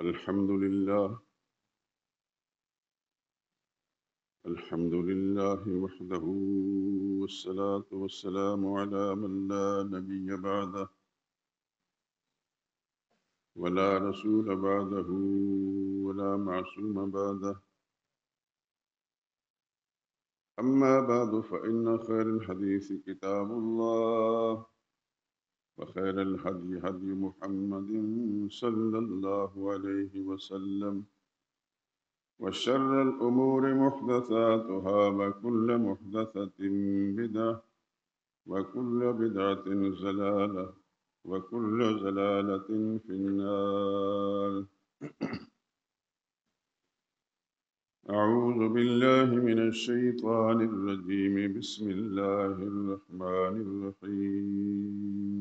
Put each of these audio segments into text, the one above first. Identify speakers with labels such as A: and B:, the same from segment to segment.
A: الحمد لله وحده، والصلاة والسلام على من لا نبي بعده ولا رسول بعده ولا معصوم بعده. أما بعد، فإن خير الحديث كتاب الله، وخير الهدي هدي محمد صلى الله عليه وسلم، وشر الأمور محدثاتها، وكل محدثة بدعة، وكل بدعة ضلالة، وكل ضلالة في النار. أعوذ بالله من الشيطان الرجيم. بسم الله الرحمن الرحيم.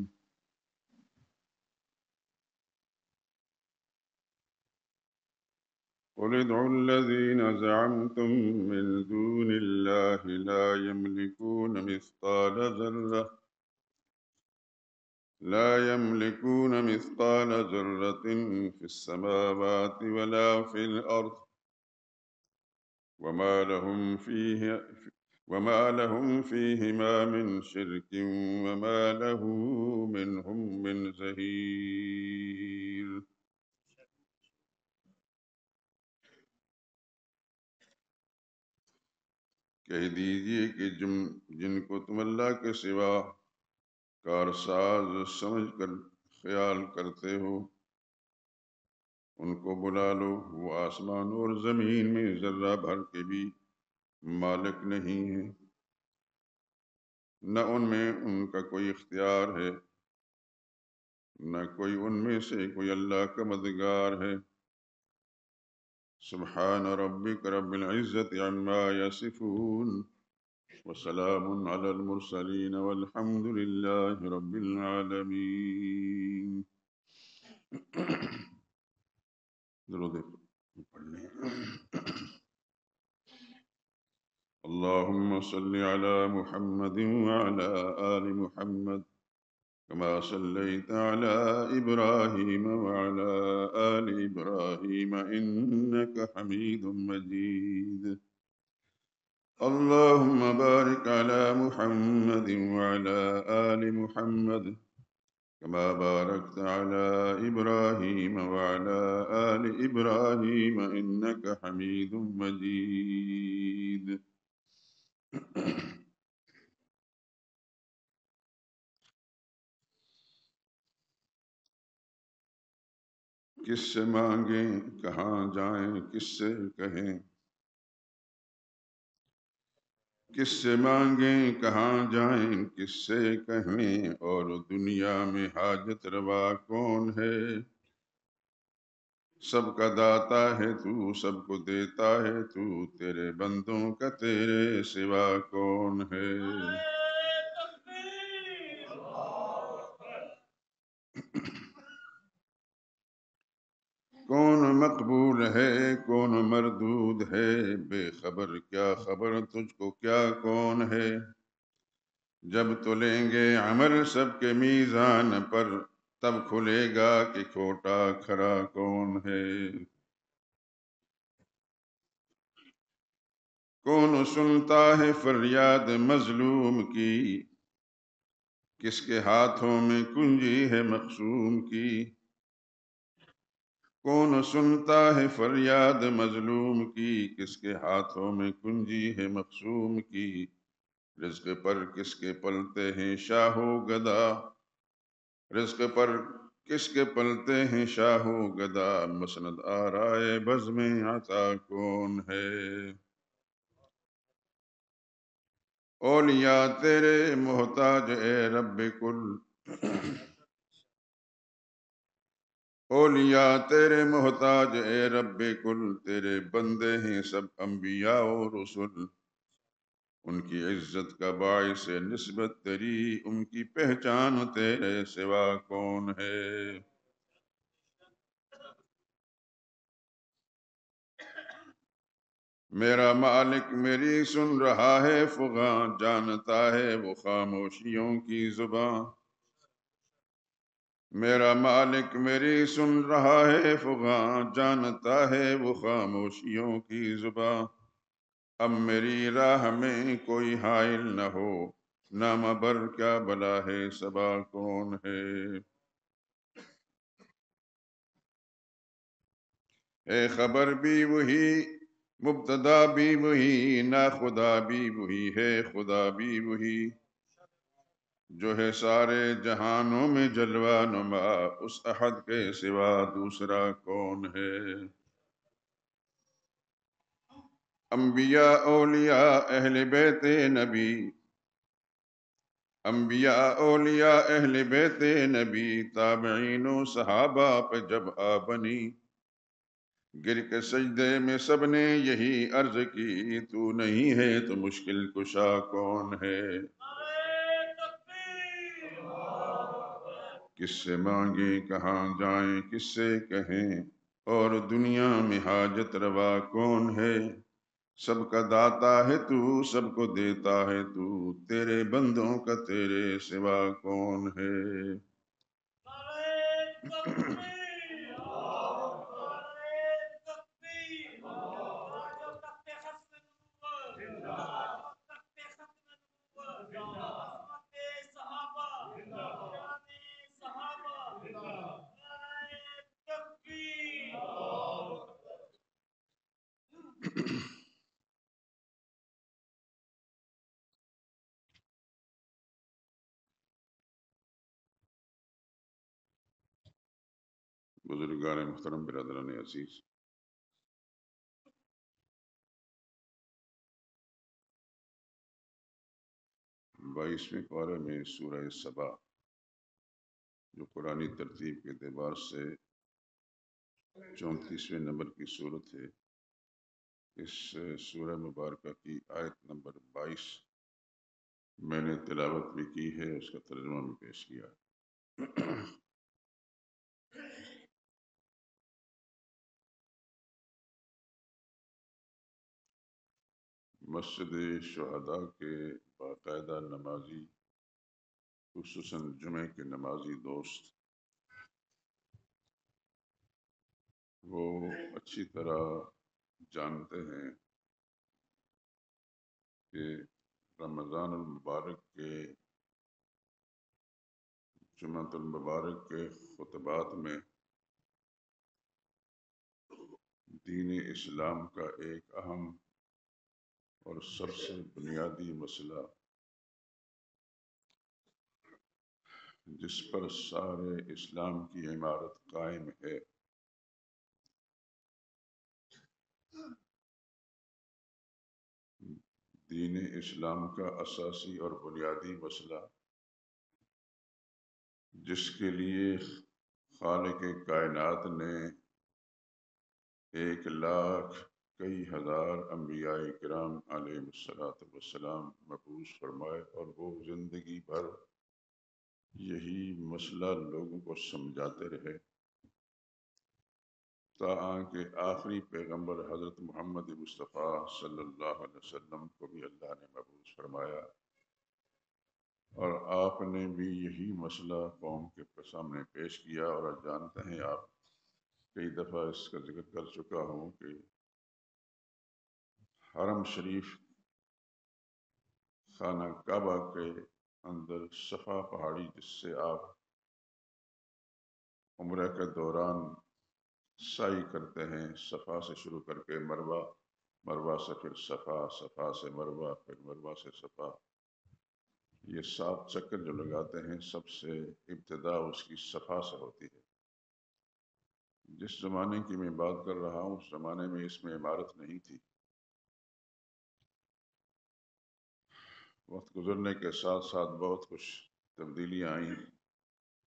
A: قل ادعوا الذين زعمتم من دون الله لا يملكون مثقال ذرة في السماوات ولا في الأرض، وما لهم فيهما من شرك، وما له منهم من ظهير. کہہ دیجئے کہ جن کو تم اللہ کے سوا کارساز سمجھ کر خیال کرتے ہو، ان کو بلا لو. وہ آسمان اور زمین میں ذرہ بھر کے بھی مالک نہیں ہے، نہ ان میں ان کا کوئی اختیار ہے، نہ کوئی ان میں سے کوئی اللہ کا مددگار ہے. سبحان ربک رب العزت عما یصفون، وسلام علی المرسلین، والحمد للہ رب العالمین. درود پڑھ لیں. اللهم صل على محمد وعلى آل محمد كما صليت على إبراهيم وعلى آل إبراهيم إنك حميد مجيد. اللهم بارك على محمد وعلى آل محمد كما باركت على إبراهيم وعلى آل إبراهيم إنك حميد مجيد. کس سے مانگیں کہاں جائیں کس سے کہیں، کس سے مانگیں کہاں جائیں کس سے کہیں، اور دنیا میں حاجت روا کون ہے. سب کا داتا ہے تو، سب کو دیتا ہے تو، تیرے بندوں کا تیرے سوا کون ہے. کون مقبول ہے کون مردود ہے، بے خبر کیا خبر تجھ کو کیا کون ہے. جب تلیں گے عمل سب کے میزان پر، تب کھلے گا کہ کھوٹا کھرا کون ہے. کون سنتا ہے فریاد مظلوم کی، کس کے ہاتھوں میں کنجی ہے مقسوم کی. کون سنتا ہے فریاد مظلوم کی، کس کے ہاتھوں میں کنجی ہے مقسوم کی. رزق پر کس کے پلتے ہیں شاہ و گدا، رزق پر کس کے پلتے ہیں شاہ و گدا. مسند آرائے بزم عطا کون ہے. اولیاء تیرے محتاج اے رب کل، اولیاء تیرے محتاج اے رب کل. تیرے بندے ہیں سب انبیاء و رسل، ان کی عزت کا باعث نسبت تیری، ان کی پہچان تیرے سوا کون ہے. میرا مالک میری سن رہا ہے فغاں، جانتا ہے وہ خاموشیوں کی زباں. میرا مالک میری سن رہا ہے فغاں، جانتا ہے وہ خاموشیوں کی زباں۔ اب میری راہ میں کوئی حائل نہ ہو، نامہ بر کیا بلا ہے صبا کون ہے۔ اے خبر بھی وہی، مبتدا بھی وہی، ناخدا بھی وہی ہے خدا بھی وہی، جو ہے سارے جہانوں میں جلوہ نما، اس احد کے سوا دوسرا کون ہے۔ انبیاء اولیاء اہل بیت نبی، انبیاء اولیاء اہل بیت نبی، تابعین و صحابہ پہ جب آ بنی، گر کے سجدے میں سب نے یہی عرض کی، تو نہیں ہے تو مشکل کشا کون ہے۔ کس سے مانگیں کہاں جائیں کس سے کہیں، اور دنیا میں حاجت روا کون ہے۔ سب کا داتا ہے تو، سب کو دیتا ہے تو، تیرے بندوں کا تیرے سوا کون ہے۔ بزرگان محترم، برادران عزیز، 22ویں پارے میں سورہ سبا، جو قرآنی ترتیب کے اعتبار سے 34ویں نمبر کی صورت ہے، اس سورہ مبارکہ کی آیت نمبر 22 میں نے تلاوت بھی کی ہے، اس کا ترجمہ بھی پیش کیا ہے۔ مسجد شہداء کے باقاعدہ نمازی، خصوصاً جمعہ کے نمازی دوست، وہ اچھی طرح جانتے ہیں کہ رمضان المبارک کے جمعۃ المبارک کے خطبات میں دین اسلام کا ایک اہم اور سب سے بنیادی مسئلہ، جس پر سارے اسلام کی عمارت قائم ہے، دین اسلام کا اساسی اور بنیادی مسئلہ، جس کے لیے خالق کائنات نے 1,00,000 کئی ہزار انبیاء کرام علیہ السلام مبعوث فرمائے، اور وہ زندگی بھر یہی مسئلہ لوگوں کو سمجھاتے رہے، تاہاں کہ آخری پیغمبر حضرت محمد مصطفیٰ صلی اللہ علیہ وسلم کو بھی اللہ نے مبعوث فرمایا، اور آپ نے بھی یہی مسئلہ قوم کے سامنے پیش کیا۔ اور جانتے ہیں آپ، کئی دفعہ اس کا ذکر کر چکا ہوں کہ حرم شریف خانہ کعبہ کے اندر صفا پہاڑی، جس سے آپ عمرہ کے دوران سعی کرتے ہیں، صفا سے شروع کر کے مروہ، مروہ سے پھر صفا، صفا سے مروہ، پھر مروہ سے صفا، یہ 7 چکر جو لگاتے ہیں، سب سے ابتدا اس کی صفا سے ہوتی ہے۔ جس زمانے کی میں بات کر رہا ہوں، اس زمانے میں اس میں عمارت نہیں تھی۔ وقت گزرنے کے ساتھ ساتھ بہت کچھ تبدیلیاں آئیں،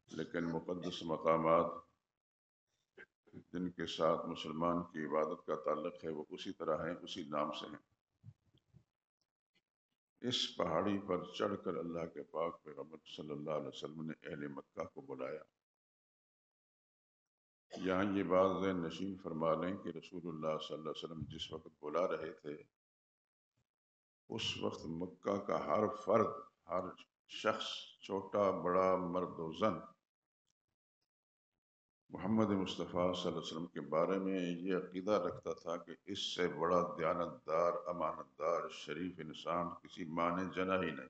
A: لیکن مقدس مقامات جن کے ساتھ مسلمان کی عبادت کا تعلق ہے، وہ اسی طرح ہیں، اسی نام سے ہیں۔ اس پہاڑی پر چڑھ کر اللہ کے پاک پیغمبر صلی اللہ علیہ وسلم نے اہل مکہ کو بلایا۔ یہاں یہ بات ذہن نشین فرما لیں کہ رسول اللہ صلی اللہ علیہ وسلم جس وقت بلا رہے تھے، اس وقت مکہ کا ہر فرد، ہر شخص، چھوٹا بڑا، مرد و زن، محمد مصطفیٰ صلی اللہ علیہ وسلم کے بارے میں یہ عقیدہ رکھتا تھا کہ اس سے بڑا دیانتدار، امانتدار، شریف انسان کسی ماں نے جنا ہی نہیں۔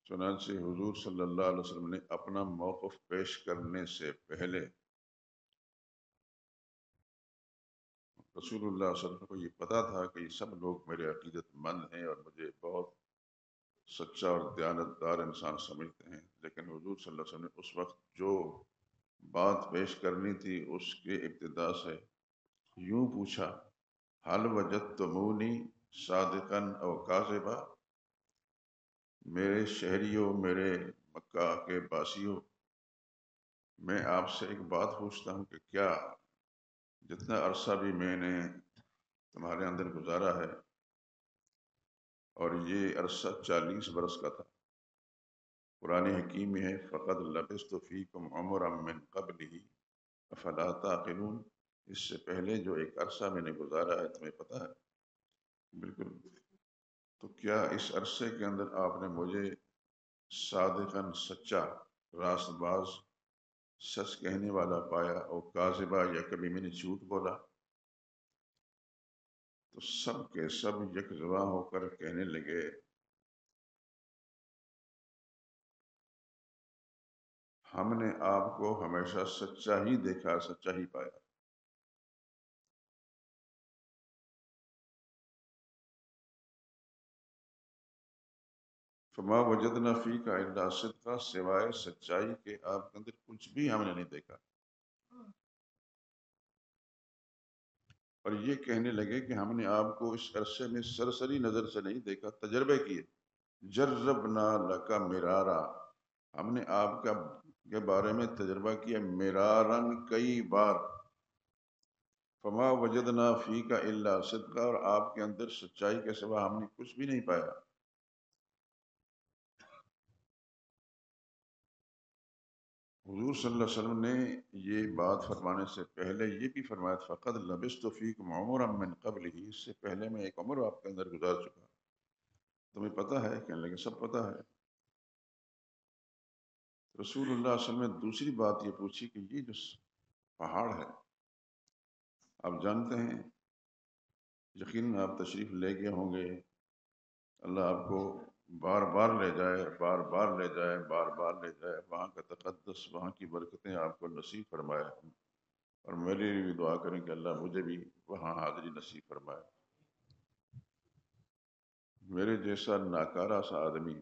A: چنانچہ حضور صلی اللہ علیہ وسلم نے اپنا موقف پیش کرنے سے پہلے رسول اللہ صلی اللہ علیہ وسلم کو یہ پتا تھا کہ یہ سب لوگ میرے عقیدت مند ہیں اور مجھے بہت سچا اور دیانتدار انسان سمجھتے ہیں، لیکن حضور صلی اللہ علیہ وسلم نے اس وقت جو بات پیش کرنی تھی اس کے ابتدا سے یوں پوچھا: حل وجدتمونی صادقا او کاذبا، میرے شہریوں، میرے مکہ کے باسیوں، میں آپ سے ایک بات پوچھتا ہوں کہ کیا جتنا عرصہ بھی میں نے تمہارے اندر گزارا ہے، اور یہ عرصہ 40 برس کا تھا، قرآن حکیم میں ہے فقد لبثت فیکم عمرا من قبلہ افلا تعقلون، اس سے پہلے جو ایک عرصہ میں نے گزارا ہے تمہیں پتہ ہے؟ بالکل۔ تو کیا اس عرصے کے اندر آپ نے مجھے صادقاً سچا، راست باز، سچ کہنے والا پایا، اور کاذبہ یا کبھی میں نے جھوٹ بولا؟ تو سب کے سب یک جواں ہو کر کہنے لگے: ہم نے آپ کو ہمیشہ سچا ہی دیکھا، سچا ہی پایا۔ فما وجدنا فیک الا صدقا، سوائے سچائی کے آپ کے اندر کچھ بھی ہم نے نہیں دیکھا۔ اور یہ کہنے لگے کہ ہم نے آپ کو اس عرصے میں سرسری نظر سے نہیں دیکھا، تجربے کیے۔ جربنا لکا مرارا، ہم نے آپ کا کے بارے میں تجربہ کیا مرارن، کئی بار۔ فما وجدنا فیک الا صدقا، اور آپ کے اندر سچائی کے سوا ہم نے کچھ بھی نہیں پایا۔ حضور صلی اللہ علیہ وسلم نے یہ بات فرمانے سے پہلے یہ بھی فرمایا: فقد لبثت فیکم عمرا من قبلہ، اس سے پہلے میں ایک عمر آپ کے اندر گزار چکا، تمہیں پتہ ہے؟ کہنے لگے سب پتہ ہے۔ رسول اللہ صلی اللہ علیہ وسلم نے دوسری بات یہ پوچھی کہ یہ جو پہاڑ ہے، آپ جانتے ہیں، یقیناً آپ تشریف لے گئے ہوں گے، اللہ آپ کو بار بار لے جائے، بار بار لے جائے، بار بار لے جائے، وہاں کا تقدس، وہاں کی برکتیں آپ کو نصیب فرمائے، اور میرے لیے بھی دعا کریں کہ اللہ مجھے بھی وہاں حاضری نصیب فرمائے۔ میرے جیسا ناکارہ سا آدمی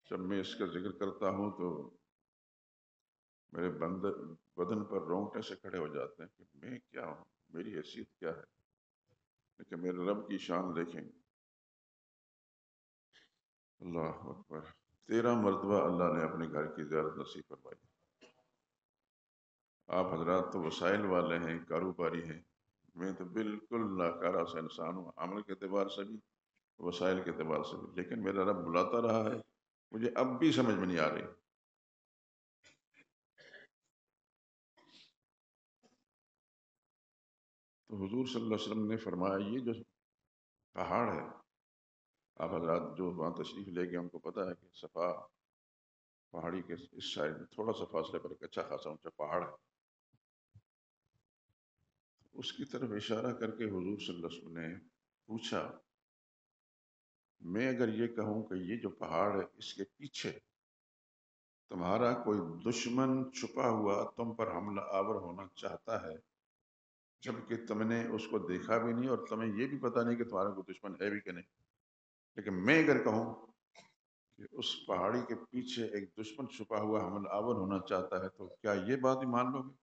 A: جب میں اس کا ذکر کرتا ہوں تو میرے بدن پر رونگٹے سے کھڑے ہو جاتے ہیں کہ میں کیا ہوں، میری حیثیت کیا ہے، لیکن میرے رب کی شان دیکھیں۔ اللہ اکبر! 13 مرتبہ اللہ نے اپنے گھر کی زیارت نصیب فرمائی۔ آپ حضرات تو وسائل والے ہیں، کاروباری ہیں، میں تو بالکل ناکارہ سا انسان ہوں، عمل کے اعتبار سے بھی، وسائل کے اعتبار سے بھی، لیکن میرا رب بلاتا رہا ہے، مجھے اب بھی سمجھ میں نہیں آ رہی۔ تو حضور صلی اللہ علیہ وسلم نے فرمایا یہ جو پہاڑ ہے، آپ حضرات جو وہاں تشریف لے گئے ان کو پتہ ہے کہ صفا پہاڑی کے اس سائڈ میں تھوڑا سا فاصلے پر ایک اچھا خاصا اونچا پہاڑ ہے، اس کی طرف اشارہ کر کے حضور صلی اللہ علیہ وسلم نے پوچھا: میں اگر یہ کہوں کہ یہ جو پہاڑ ہے اس کے پیچھے تمہارا کوئی دشمن چھپا ہوا تم پر حملہ آور ہونا چاہتا ہے، جبکہ تم نے اس کو دیکھا بھی نہیں اور تمہیں یہ بھی پتہ نہیں کہ تمہارا کوئی دشمن ہے بھی کہ نہیں، لیکن میں اگر کہوں کہ اس پہاڑی کے پیچھے ایک دشمن چھپا ہوا حملہ آور ہونا چاہتا ہے، تو کیا یہ بات بھی مان لو گے؟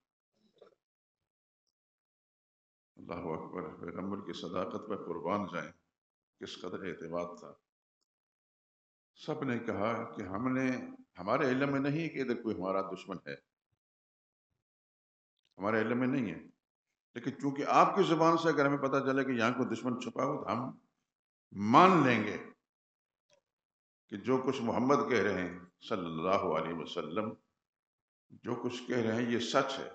A: اللہ اکبر! پیغمبر کی صداقت پر قربان جائیں، کس قدر اعتماد تھا۔ سب نے کہا کہ ہمارے علم میں نہیں کہ ادھر کوئی ہمارا دشمن ہے، ہمارے علم میں نہیں ہے، لیکن چونکہ آپ کی زبان سے اگر ہمیں پتہ چلے کہ یہاں کوئی دشمن چھپا ہو تو ہم مان لیں گے کہ جو کچھ محمد کہہ رہے ہیں صلی اللہ علیہ وسلم، جو کچھ کہہ رہے ہیں یہ سچ ہے۔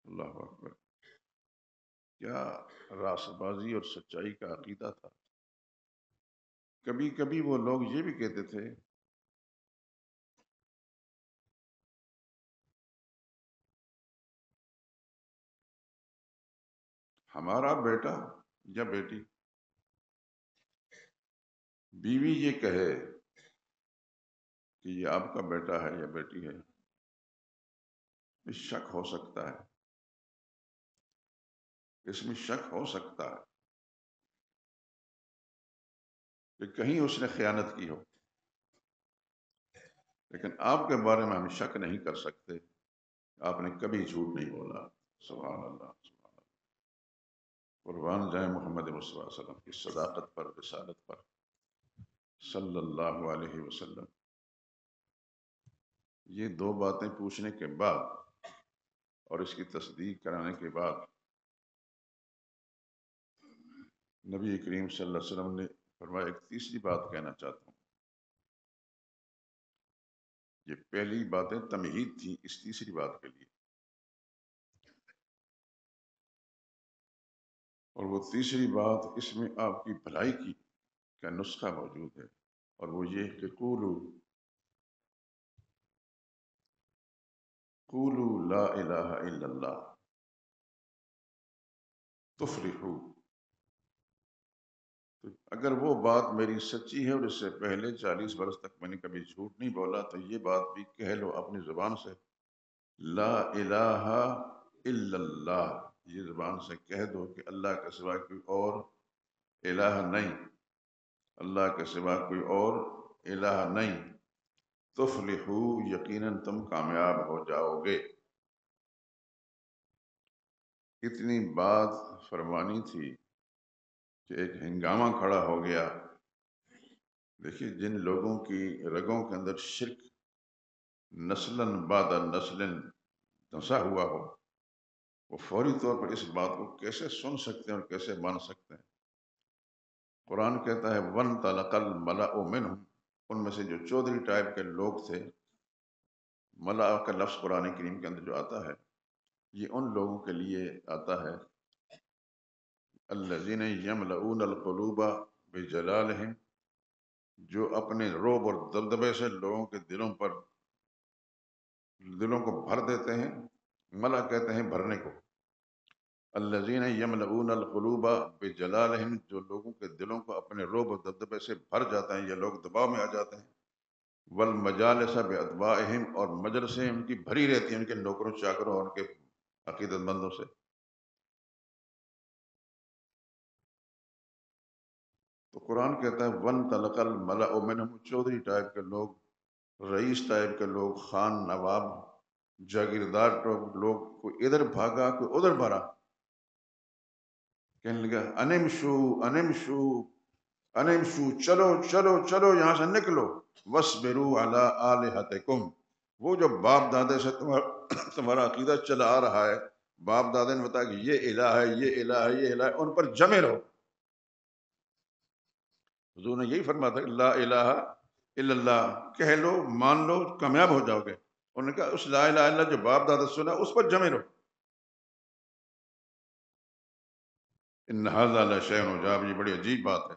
A: اللہ اکبر! کیا راست بازی اور سچائی کا عقیدہ تھا! کبھی کبھی وہ لوگ یہ بھی کہتے تھے ہمارا بیٹا یا بیٹی، بیوی یہ کہے کہ یہ آپ کا بیٹا ہے یا بیٹی ہے، اس شک ہو سکتا ہے، اس میں شک ہو سکتا ہے کہ کہیں اس نے خیانت کی ہو، لیکن آپ کے بارے میں ہم شک نہیں کر سکتے، آپ نے کبھی جھوٹ نہیں بولا۔ سبحان اللہ، سبحان اللہ، قربان جائے محمد مصطفیٰ صلی اللہ علیہ وسلم کی صداقت پر، رسالت پر، صلی اللہ علیہ وسلم۔ یہ دو باتیں پوچھنے کے بعد اور اس کی تصدیق کرانے کے بعد نبی کریم صلی اللہ علیہ وسلم نے فرمایا ایک تیسری بات کہنا چاہتا ہوں۔ یہ پہلی باتیں تمہید تھی اس تیسری بات کے لیے، اور وہ تیسری بات اس میں آپ کی بھلائی کی کا نسخہ موجود ہے، اور وہ یہ کہ قولوا لا الہ الا اللہ تفلحوا۔ تو اگر وہ بات میری سچی ہے اور اس سے پہلے 40 برس تک میں نے کبھی جھوٹ نہیں بولا، تو یہ بات بھی کہہ لو اپنی زبان سے، لا الہ الا اللہ، یہ زبان سے کہہ دو کہ اللہ کے سوا کوئی اور الہ نہیں، اللہ کے سوا کوئی اور الہ نہیں، تفلحو، یقیناً تم کامیاب ہو جاؤ گے۔ اتنی بات فرمانی تھی کہ ایک ہنگامہ کھڑا ہو گیا۔ دیکھیے جن لوگوں کی رگوں کے اندر شرک نسلاً بعد نسلاً دھنسا ہوا ہو، وہ فوری طور پر اس بات کو کیسے سن سکتے ہیں اور کیسے مان سکتے ہیں؟ قرآن کہتا ہے وَانْطَلَقَ الْمَلَأُ مِنْهُمْ، ان میں سے جو چودھری ٹائپ کے لوگ تھے، ملأ کا لفظ قرآن کریم کے اندر جو آتا ہے یہ ان لوگوں کے لیے آتا ہے الذین یملؤون القلوب بجلالہم، جو اپنے رعب اور دبدبے سے لوگوں کے دلوں کو بھر دیتے ہیں۔ ملا کہتے ہیں بھرنے کو۔ الذین یملؤون القلوب بجلالہم، جو لوگوں کے دلوں کو اپنے رعب اور دبدبے سے بھر جاتے ہیں، یہ لوگ دباؤ میں آ جاتے ہیں۔ والمجالس باتباعہم، اور مجلسیں ان کی بھری رہتی ہیں ان کے نوکروں چاکروں اور ان کے عقیدت مندوں سے۔ تو قرآن کہتا ہے وَانْطَلَقَ الْمَلَأُ مِنْهُمْ، چودھری ٹائپ کے لوگ، رئیس ٹائپ کے لوگ، خان نواب جاگیردار لوگ، کوئی ادھر بھاگا کوئی ادھر بھرا، کہنے لگا انمشو انمشو انمشو، چلو چلو چلو یہاں سے نکلو، وَاصْبِرُوا عَلَىٰ آلِهَتِكُمْ، وہ جو باپ دادے سے تمہارا عقیدہ چلا آ رہا ہے، باپ دادے نے بتایا کہ یہ الہ ہے یہ الہ ہے یہ الہ ہے، ان پر جمے رہو۔ حضور نے یہی فرمایا تھا لا الہ الا اللہ، کہہ لو مان لو کامیاب ہو جاؤ گے۔ انہوں نے کہا اس لا الہ الا اللہ جو باپ دادا سنا اس پر جمے رہو۔ ان ھذا لشیء عجاب، یہ بڑی عجیب بات ہے۔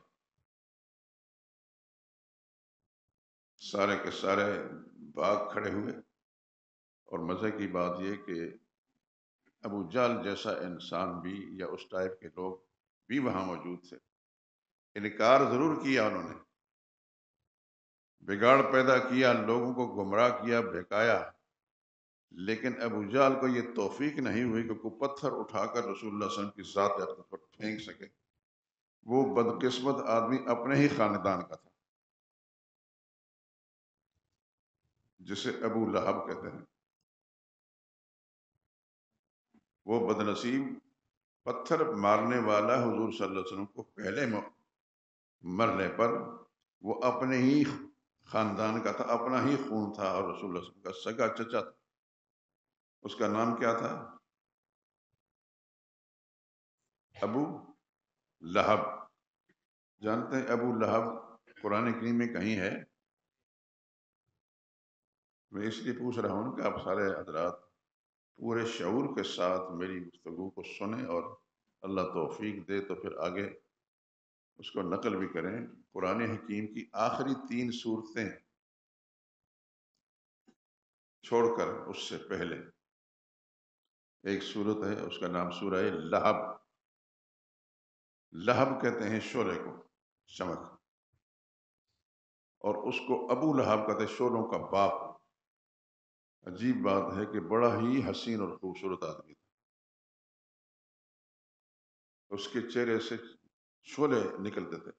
A: سارے کے سارے باغ کھڑے ہوئے، اور مزے کی بات یہ کہ ابو جہل جیسا انسان بھی یا اس ٹائپ کے لوگ بھی وہاں موجود تھے۔ انکار ضرور کیا انہوں نے، بگاڑ پیدا کیا، لوگوں کو گمراہ کیا، بہکایا، لیکن ابو جہل کو یہ توفیق نہیں ہوئی کہ کوئی پتھر اٹھا کر رسول اللہ صلی اللہ علیہ وسلم کی ذات اقدس پر پھینک سکے۔ وہ بدقسمت آدمی اپنے ہی خاندان کا تھا، جسے ابو لہب کہتے ہیں۔ وہ بدنصیب پتھر مارنے والا حضور صلی اللہ علیہ وسلم کو پہلے مرنے پر وہ اپنے ہی خاندان کا تھا، اپنا ہی خون تھا، اور رسول اللہ صلی اللہ علیہ وسلم کا سگا چچا تھا۔ اس کا نام کیا تھا؟ ابو لہب۔ جانتے ہیں ابو لہب قرآن کریم میں کہیں ہے؟ میں اس لیے پوچھ رہا ہوں کہ آپ سارے حضرات پورے شعور کے ساتھ میری گفتگو کو سنیں، اور اللہ توفیق دے تو پھر آگے اس کو نقل بھی کریں، قرآن حکیم کی آخری 3 صورتیں چھوڑ کر اس سے پہلے ایک صورت ہے، اس کا نام سورہ لہب۔ لہب کہتے ہیں شعلے کو، چمک، اور اس کو ابو لہب کہتے ہیں شعلوں کا باپ۔ عجیب بات ہے کہ بڑا ہی حسین اور خوبصورت آدمی تھا، اس کے چہرے سے شعلے نکلتے تھے،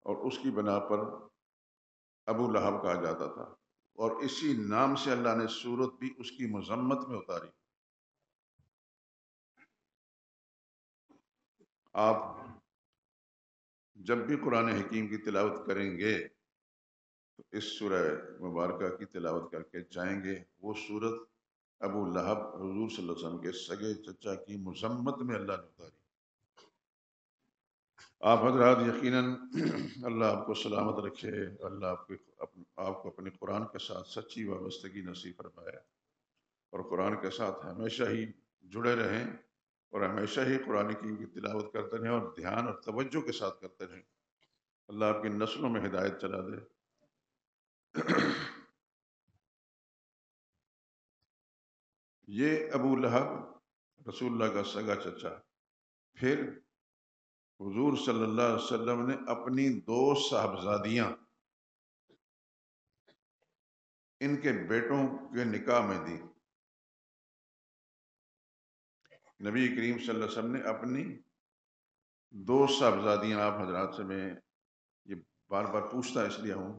A: اور اس کی بنا پر ابو لہب کہا جاتا تھا، اور اسی نام سے اللہ نے سورت بھی اس کی مذمت میں اتاری۔ آپ جب بھی قرآن حکیم کی تلاوت کریں گے تو اس سورہ مبارکہ کی تلاوت کر کے جائیں گے۔ وہ سورت ابو لہب حضور صلی اللہ علیہ وسلم کے سگے چچا کی مذمت میں اللہ نے اتاری۔ آپ حضرات یقیناً اللہ آپ کو سلامت رکھے، اللہ آپ کو اپنے قرآن کے ساتھ سچی وابستگی نصیب فرمائے، اور قرآن کے ساتھ ہمیشہ ہی جڑے رہیں، اور ہمیشہ ہی قرآن کی تلاوت کرتے رہیں، اور دھیان اور توجہ کے ساتھ کرتے رہیں۔ اللہ آپ کی نسلوں میں ہدایت چلا دے۔ یہ ابو لہب رسول اللہ کا سگا چچا۔ پھر حضور صلی اللہ علیہ وسلم نے اپنی 2 صاحبزادیاں ان کے بیٹوں کے نکاح میں دی۔ نبی کریم صلی اللہ علیہ وسلم نے اپنی 2 صاحبزادیاں، آپ حضرات سے میں یہ بار بار پوچھتا اس لیے ہوں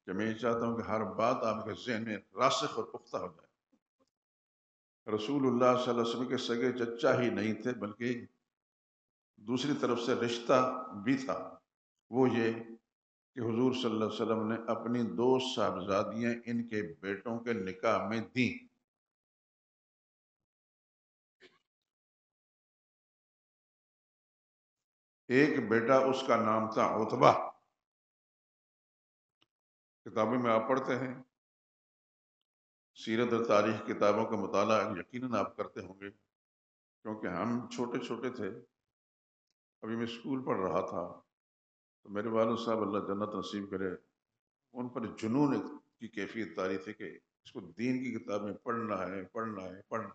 A: کہ میں یہ چاہتا ہوں کہ ہر بات آپ کے ذہن میں راسخ اور پختہ ہو جائے۔ رسول اللہ صلی اللہ علیہ وسلم کے سگے چچا ہی نہیں تھے، بلکہ دوسری طرف سے رشتہ بھی تھا۔ وہ یہ کہ حضور صلی اللہ علیہ وسلم نے اپنی 2 صاحبزادیاں ان کے بیٹوں کے نکاح میں دیں۔ ایک بیٹا، اس کا نام تھا عتبہ۔ کتابوں میں آپ پڑھتے ہیں، سیرت اور تاریخ کتابوں کا مطالعہ یقیناً آپ کرتے ہوں گے، کیونکہ ہم چھوٹے چھوٹے تھے، ابھی میں اسکول پڑھ رہا تھا، تو میرے والد صاحب اللہ جنت نصیب کرے، ان پر جنون کی کیفیت طاری تھی کہ اس کو دین کی کتابیں پڑھنا ہے پڑھنا ہے پڑھنا۔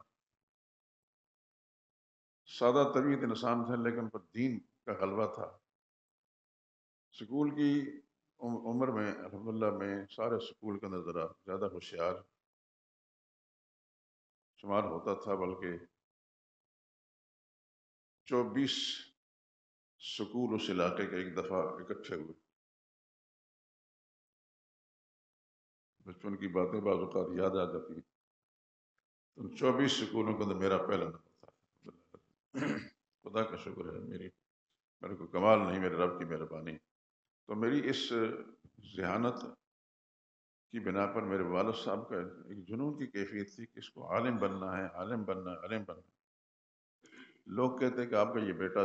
A: سادہ طبیعت انسان تھے، لیکن پر دین کا غلبہ تھا۔ سکول کی عمر میں الحمدللہ میں سارے سکول کے اندر ذرا زیادہ ہوشیار شمار ہوتا تھا، بلکہ 24 سکول اس علاقے کے ایک دفعہ اکٹھے ہوئے۔ بچپن کی باتیں بعض اوقات یاد آ جاتی ہیں۔ تو 24 سکولوں کے اندر میرا پہلا نمبر تھا۔ خدا کا شکر ہے، میرے کو کمال نہیں، میرے رب کی مہربانی۔ تو میری اس ذہانت کی بنا پر میرے والد صاحب کا ایک جنون کی کیفیت تھی کہ اس کو عالم بننا ہے، عالم بننا ہے، عالم بننا ہے۔ لوگ کہتے ہیں کہ آپ کا یہ بیٹا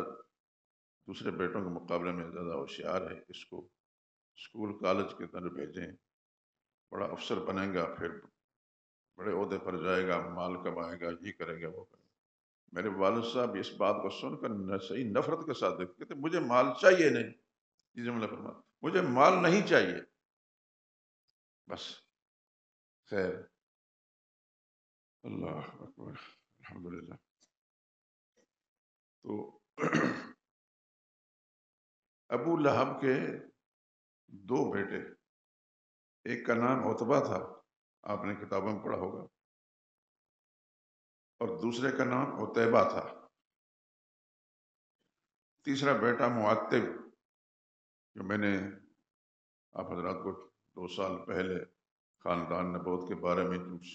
A: دوسرے بیٹوں کے مقابلے میں زیادہ ہوشیار ہے، اس کو اسکول کالج کے اندر بھیجیں، بڑا افسر بنیں گا، پھر بڑے عہدے پر جائے گا، مال کمائے گا، یہ کرے گا وہ کرے گا۔ میرے والد صاحب اس بات کو سن کر صحیح نفرت کے ساتھ دیکھتے تھے، مجھے مال چاہیے نہیں، یہ جملہ فرما، مجھے مال نہیں چاہیے، بس۔ خیر، اللہ اکبر، الحمدللہ۔ تو ابو لہب کے 2 بیٹے، ایک کا نام عتبہ تھا، آپ نے کتابوں میں پڑھا ہوگا، اور دوسرے کا نام عتیبہ تھا۔ تیسرا بیٹا معتب، جو میں نے آپ حضرات کو 2 سال پہلے خاندان نبوت کے بارے میں کچھ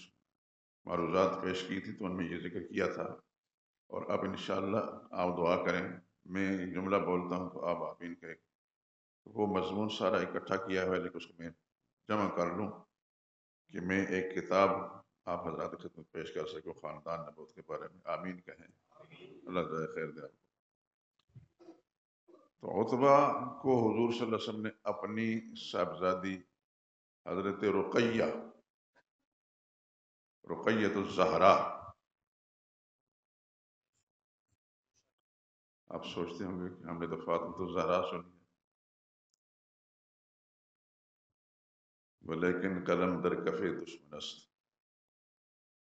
A: معروضات پیش کی تھی، تو ان میں یہ ذکر کیا تھا، اور اب انشاءاللہ آپ دعا کریں، میں یہ جملہ بولتا ہوں تو آپ آمین کہیں۔ وہ مضمون سارا اکٹھا کیا ہوا ہے، لیکن اس کو میں جمع کر لوں کہ میں ایک کتاب آپ حضرات کی خدمت پیش کر سکوں خاندان نبوت کے بارے میں۔ آمین کہیں، اللہ جزائے خیر دے۔ تو عتبہ کو حضور صلی اللہ علیہ وسلم نے اپنی صاحبزادی حضرت رقیہ الزہرا آپ سوچتے ہوں گے کہ ہم نے تو فاطمۃ الزہرا سنی ہے، لیکن قلم در کف دشمن است،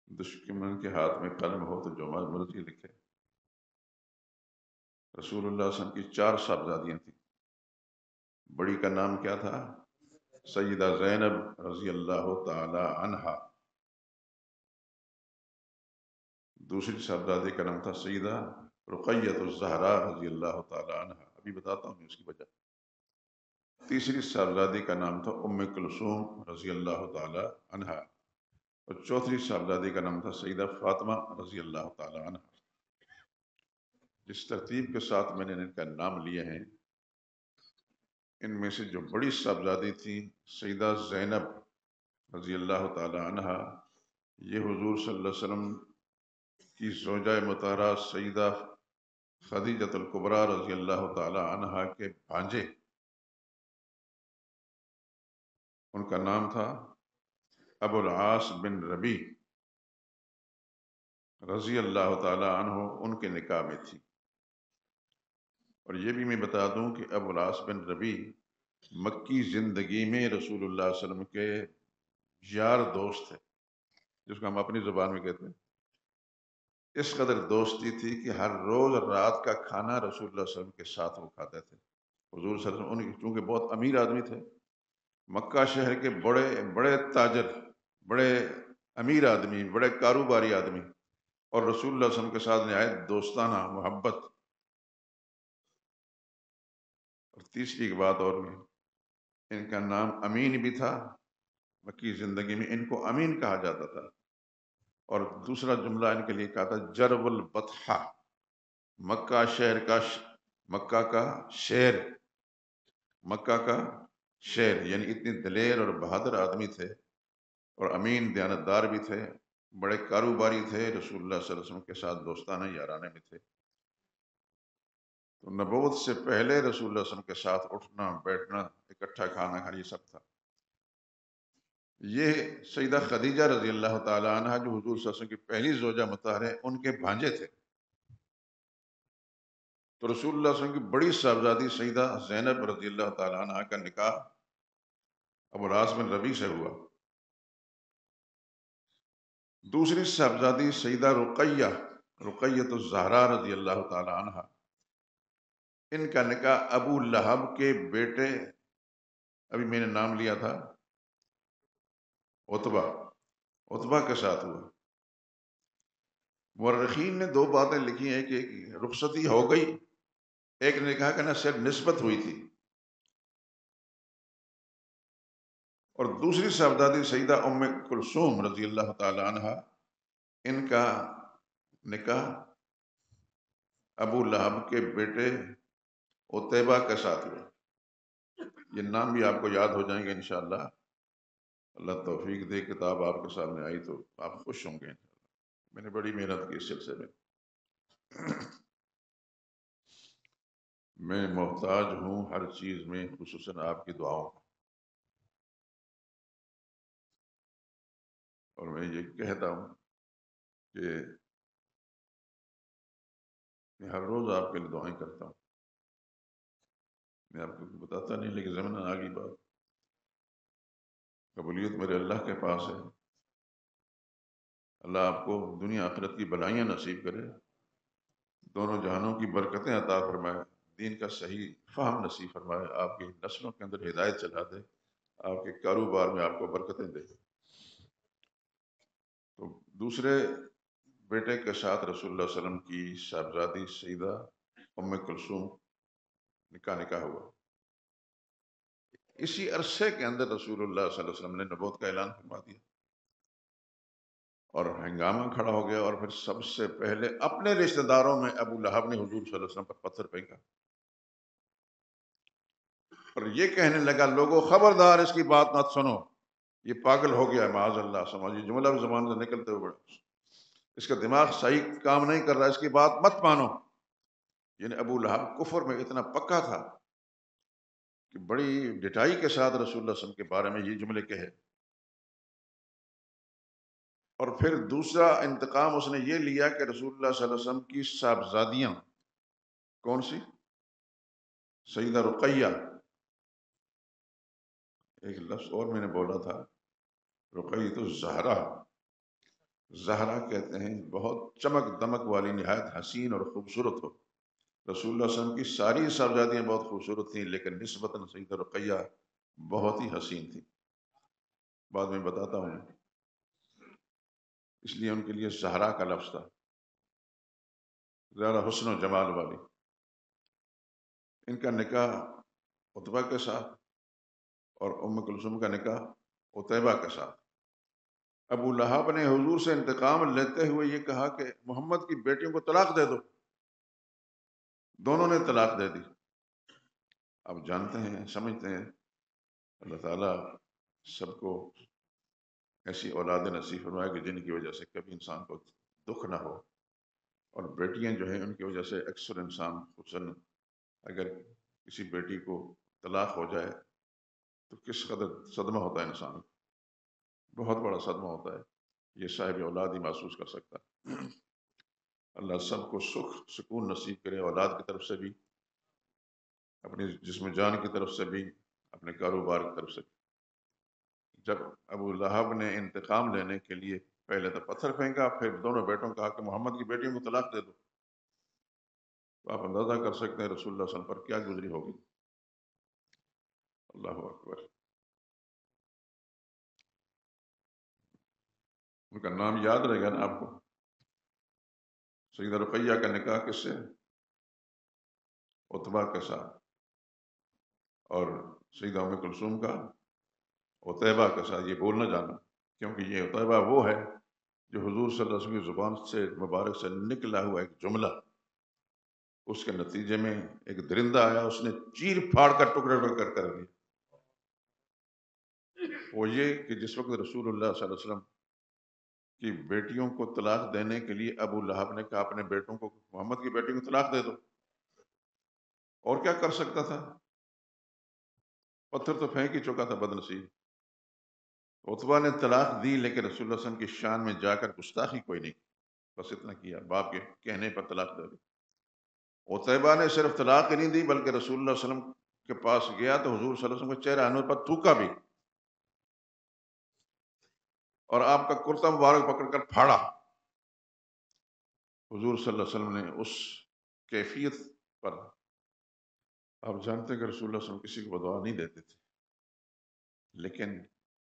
A: دشمن کے ہاتھ میں قلم ہو تو جو مرضی لکھے۔ رسول اللہ صلی اللہ علیہ وسلم کی 4 صاحبزادیاں تھیں۔ بڑی کا نام کیا تھا؟ سیدہ زینب رضی اللہ تعالی عنہا۔ دوسری صاحبزادی کا نام تھا سیدہ رقیۃ الزہرا رضی اللہ تعالی عنہا، ابھی بتاتا ہوں اس کی وجہ۔ تیسری صاحبزادی کا نام تھا ام کلثوم رضی اللہ تعالی عنہا، اور چوتھی صاحبزادی کا نام تھا سیدہ فاطمہ رضی اللہ تعالی عنہا۔ جس ترتیب کے ساتھ میں نے ان کا نام لیے ہیں، ان میں سے جو بڑی صاحبزادی تھی سیدہ زینب رضی اللہ تعالی عنہا، یہ حضور صلی اللہ علیہ وسلم کی زوجہ مطہرہ سیدہ خدیجۃ الکبریٰ رضی اللہ تعالی عنہا کے بھانجے، ان کا نام تھا ابو العاص بن ربیع رضی اللہ تعالی عنہ، ان کے نکاح میں تھی۔ اور یہ بھی میں بتا دوں کہ ابو العاص بن ربیع مکی زندگی میں رسول اللہ صلی اللہ علیہ وسلم کے یار دوست تھے، جس کو ہم اپنی زبان میں کہتے ہیں۔ اس قدر دوستی تھی کہ ہر روز رات کا کھانا رسول اللہ صلی اللہ علیہ وسلم کے ساتھ وہ کھاتے تھے۔ حضور صلی اللہ علیہ وسلم چونکہ بہت امیر آدمی تھے، مکہ شہر کے بڑے بڑے تاجر، بڑے امیر آدمی، بڑے کاروباری آدمی، اور رسول اللہ صلی اللہ علیہ وسلم کے ساتھ نہایت دوستانہ محبت۔ اور تیسری ایک بات اور بھی، ان کا نام امین بھی تھا، مکی زندگی میں ان کو امین کہا جاتا تھا، اور دوسرا جملہ ان کے لیے کہا تھا جرب البطحہ، مکہ شہر کا مکہ کا شیر، مکہ کا شیر، یعنی اتنے دلیر اور بہادر آدمی تھے، اور امین دیانتدار بھی تھے، بڑے کاروباری تھے، رسول اللہ صلی اللہ علیہ وسلم کے ساتھ دوستانہ یارانے میں تھے۔ تو نبوت سے پہلے رسول اللہ صلی اللہ علیہ وسلم کے ساتھ اٹھنا بیٹھنا، اکٹھا کھانا کھانا، یہ سب تھا۔ یہ سیدہ خدیجہ رضی اللہ تعالی عنہ جو حضور صلی اللہ علیہ وسلم کی پہلی زوجہ مطہر ہے، ان کے بھانجے تھے۔ تو رسول اللہ صلی اللہ علیہ وسلم کی بڑی صاحبزادی سیدہ زینب رضی اللہ تعالی عنہ کا نکاح ابو العاص بن ربیع سے ہوا۔ دوسری صاحبزادی سیدہ رقیۃ الزہرا رضی اللہ تعالی عنہ، ان کا نکاح ابو لہب کے بیٹے، ابھی میں نے نام لیا تھا، عتبہ کے ساتھ ہوا۔ مورخین نے 2 باتیں لکھی ہیں کہ رخصتی ہو گئی، ایک نے کہا کہ نہ صرف نسبت ہوئی تھی، اور دوسری صاحبزادی سیدہ ام کلثوم رضی اللہ تعالی عنہ، ان کا نکاح ابو لہب کے بیٹے عتیبہ کے ساتھ ہوا۔ یہ نام بھی آپ کو یاد ہو جائیں گے انشاءاللہ، اللہ توفیق دے، کتاب آپ کے سامنے آئی تو آپ خوش ہوں گے۔ میں نے بڑی محنت کی اس سلسلے میں۔ میں محتاج ہوں ہر چیز میں، خصوصاً آپ کی دعاؤں کا، اور میں یہ کہتا ہوں کہ میں ہر روز آپ کے لیے دعائیں کرتا ہوں۔ میں آپ کو بتاتا نہیں، لیکن ضمن آگئی بات، قبولیت میرے اللہ کے پاس ہے۔ اللہ آپ کو دنیا آخرت کی بلائیاں نصیب کرے، دونوں جہانوں کی برکتیں عطا فرمائے، دین کا صحیح فہم نصیب فرمائے، آپ کی نسلوں کے اندر ہدایت چلا دے، آپ کے کاروبار میں آپ کو برکتیں دے۔ تو دوسرے بیٹے کے ساتھ رسول اللہ صلی اللہ علیہ وسلم کی صاحبزادی سیدہ ام کلثوم نکاح ہوا۔ اسی عرصے کے اندر رسول اللہ صلی اللہ علیہ وسلم نے نبوت کا اعلان فرما دیا، اور ہنگامہ کھڑا ہو گیا، اور پھر سب سے پہلے اپنے رشتہ داروں میں ابو لہب نے حضور صلی اللہ علیہ وسلم پر پتھر پھینکا، اور یہ کہنے لگا لوگوں خبردار اس کی بات مت سنو، یہ پاگل ہو گیا ہے، معاذ اللہ، سمجھیے جملہ بھی زبان سے نکلتے ہوئے بڑا، اس کا دماغ صحیح کام نہیں کر رہا، اس کی بات مت مانو۔ یعنی ابو لہب کفر میں اتنا پکا تھا کہ بڑی ڈٹائی کے ساتھ رسول اللہ صلی اللہ علیہ وسلم کے بارے میں یہ جملے کہے۔ اور پھر دوسرا انتقام اس نے یہ لیا کہ رسول اللہ صلی اللہ علیہ وسلم کی صاحبزادیاں کون سی؟ سیدہ رقیہ. ایک لفظ اور میں نے بولا تھا، رقیۃ الزہرا. زہرا کہتے ہیں بہت چمک دمک والی، نہایت حسین اور خوبصورت ہو. رسول اللہ صلی اللہ علیہ وسلم کی ساری صاحبزادیاں بہت خوبصورت تھیں، لیکن نسبتاً سیدہ رقیہ بہت ہی حسین تھی. بعد میں بتاتا ہوں، اس لیے ان کے لیے زہرا کا لفظ تھا، زیادہ حسن و جمال والی. ان کا نکاح عتبہ کے ساتھ اور ام کلثوم کا نکاح عتیبہ کے ساتھ. ابو لہب نے حضور سے انتقام لیتے ہوئے یہ کہا کہ محمد کی بیٹیوں کو طلاق دے دو. دونوں نے طلاق دے دی. آپ جانتے ہیں، سمجھتے ہیں اللہ تعالیٰ سب کو ایسی اولاد نصیب فرمائے کہ جن کی وجہ سے کبھی انسان کو دکھ نہ ہو. اور بیٹیاں جو ہیں ان کی وجہ سے اکثر انسان خصوصاً اگر کسی بیٹی کو طلاق ہو جائے تو کس قدر صدمہ ہوتا ہے انسان کو، بہت بڑا صدمہ ہوتا ہے. یہ صاحب اولاد ہی محسوس کر سکتا ہے. اللہ سب کو سکھ سکون نصیب کرے، اولاد کی طرف سے بھی، اپنی جسم جان کی طرف سے بھی، اپنے کاروبار کی طرف سے بھی. جب ابو لہب نے انتقام لینے کے لیے پہلے تو پتھر پھینکا، پھر دونوں بیٹوں کو کہا کہ محمد کی بیٹیوں کو طلاق دے دو، تو آپ اندازہ کر سکتے ہیں رسول اللہ صلی اللہ علیہ وسلم پر کیا گزری ہوگی. اللہ اکبر. ان کا نام یاد رہے گا نا آپ کو. سیدہ رقیہ کا نکاح کس سے؟ عتبہ کے ساتھ. اور سیدہ ام کلثوم کا عتیبہ کے ساتھ. یہ بولنا جانا، کیونکہ یہ عتیبہ وہ ہے جو حضور صلی اللہ علیہ وسلم کی زبان سے مبارک سے نکلا ہوا ایک جملہ، اس کے نتیجے میں ایک درندہ آیا، اس نے چیر پھاڑ کر ٹکڑے ٹکڑے کر دیا. وہ یہ کہ جس وقت رسول اللہ صلی اللہ علیہ وسلم کی بیٹیوں کو طلاق دینے کے لیے ابو لہب نے کہا اپنے بیٹوں کو محمد کی بیٹی کو طلاق دے دو، اور کیا کر سکتا تھا؟ پتھر تو پھینک ہی چکا تھا بد نصیب. عتبہ نے طلاق دی، لیکن رسول اللہ صلی اللہ علیہ وسلم کی شان میں جا کر گستاخی کوئی نہیں کی، بس اتنا کیا، باپ کے کہنے پر طلاق دے دی. عتیبہ نے صرف طلاق ہی نہیں دی بلکہ رسول اللہ صلی اللہ علیہ وسلم کے پاس گیا تو حضور صلی اللہ علیہ وسلم کے چہرے انور پر تھوکا بھی، اور آپ کا کرتا مبارک پکڑ کر پھاڑا. حضور صلی اللہ علیہ وسلم نے اس کیفیت پر، آپ جانتے ہیں کہ رسول اللہ صلی اللہ علیہ وسلم کسی کو بدعا نہیں دیتے تھے، لیکن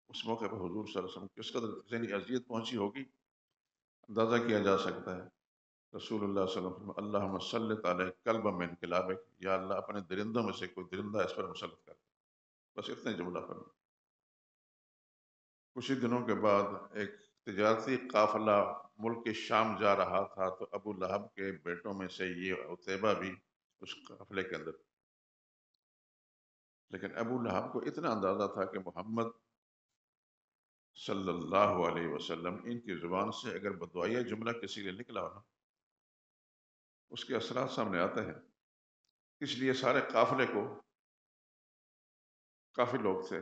A: اس موقع پر حضور صلی اللہ علیہ وسلم کس قدر ذہنی اذیت پہنچی ہوگی اندازہ کیا جا سکتا ہے. رسول اللہ صلی اللہ علیہ وسلم اللہم سلط علیہ کلبا من کلابک، یا اللہ اپنے درندوں میں سے کوئی درندہ اس پر مسلط کر. بس اتنے جملہ پر. کچھ ہی دنوں کے بعد ایک تجارتی قافلہ ملک شام جا رہا تھا، تو ابو لہب کے بیٹوں میں سے یہ عتیبہ بھی اس قافلے کے اندر. لیکن ابو لہب کو اتنا اندازہ تھا کہ محمد صلی اللہ علیہ وسلم ان کی زبان سے اگر بدعائیہ جملہ کسی لیے نکلا ہونا، اس کے اثرات سامنے آتے ہیں. اس لیے سارے قافلے کو، کافی لوگ تھے،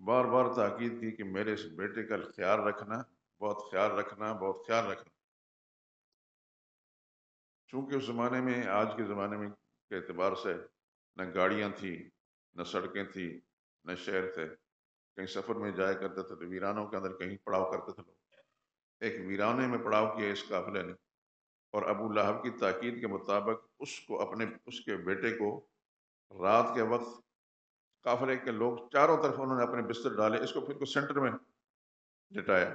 A: بار بار تاکید کی کہ میرے اس بیٹے کا خیال رکھنا، بہت خیال رکھنا، بہت خیال رکھنا. چونکہ اس زمانے میں آج کے زمانے میں کے اعتبار سے نہ گاڑیاں تھیں، نہ سڑکیں تھیں، نہ شہر تھے. کہیں سفر میں جایا کرتے تھے تو ویرانوں کے اندر کہیں پڑاؤ کرتے تھے لوگ. ایک ویرانے میں پڑاؤ کیا اس قافلے نے، اور ابو لہب کی تاکید کے مطابق اس کے بیٹے کو رات کے وقت قافلے کے لوگ چاروں طرف انہوں نے اپنے بستر ڈالے، اس کو پھر کو سینٹر میں لٹایا.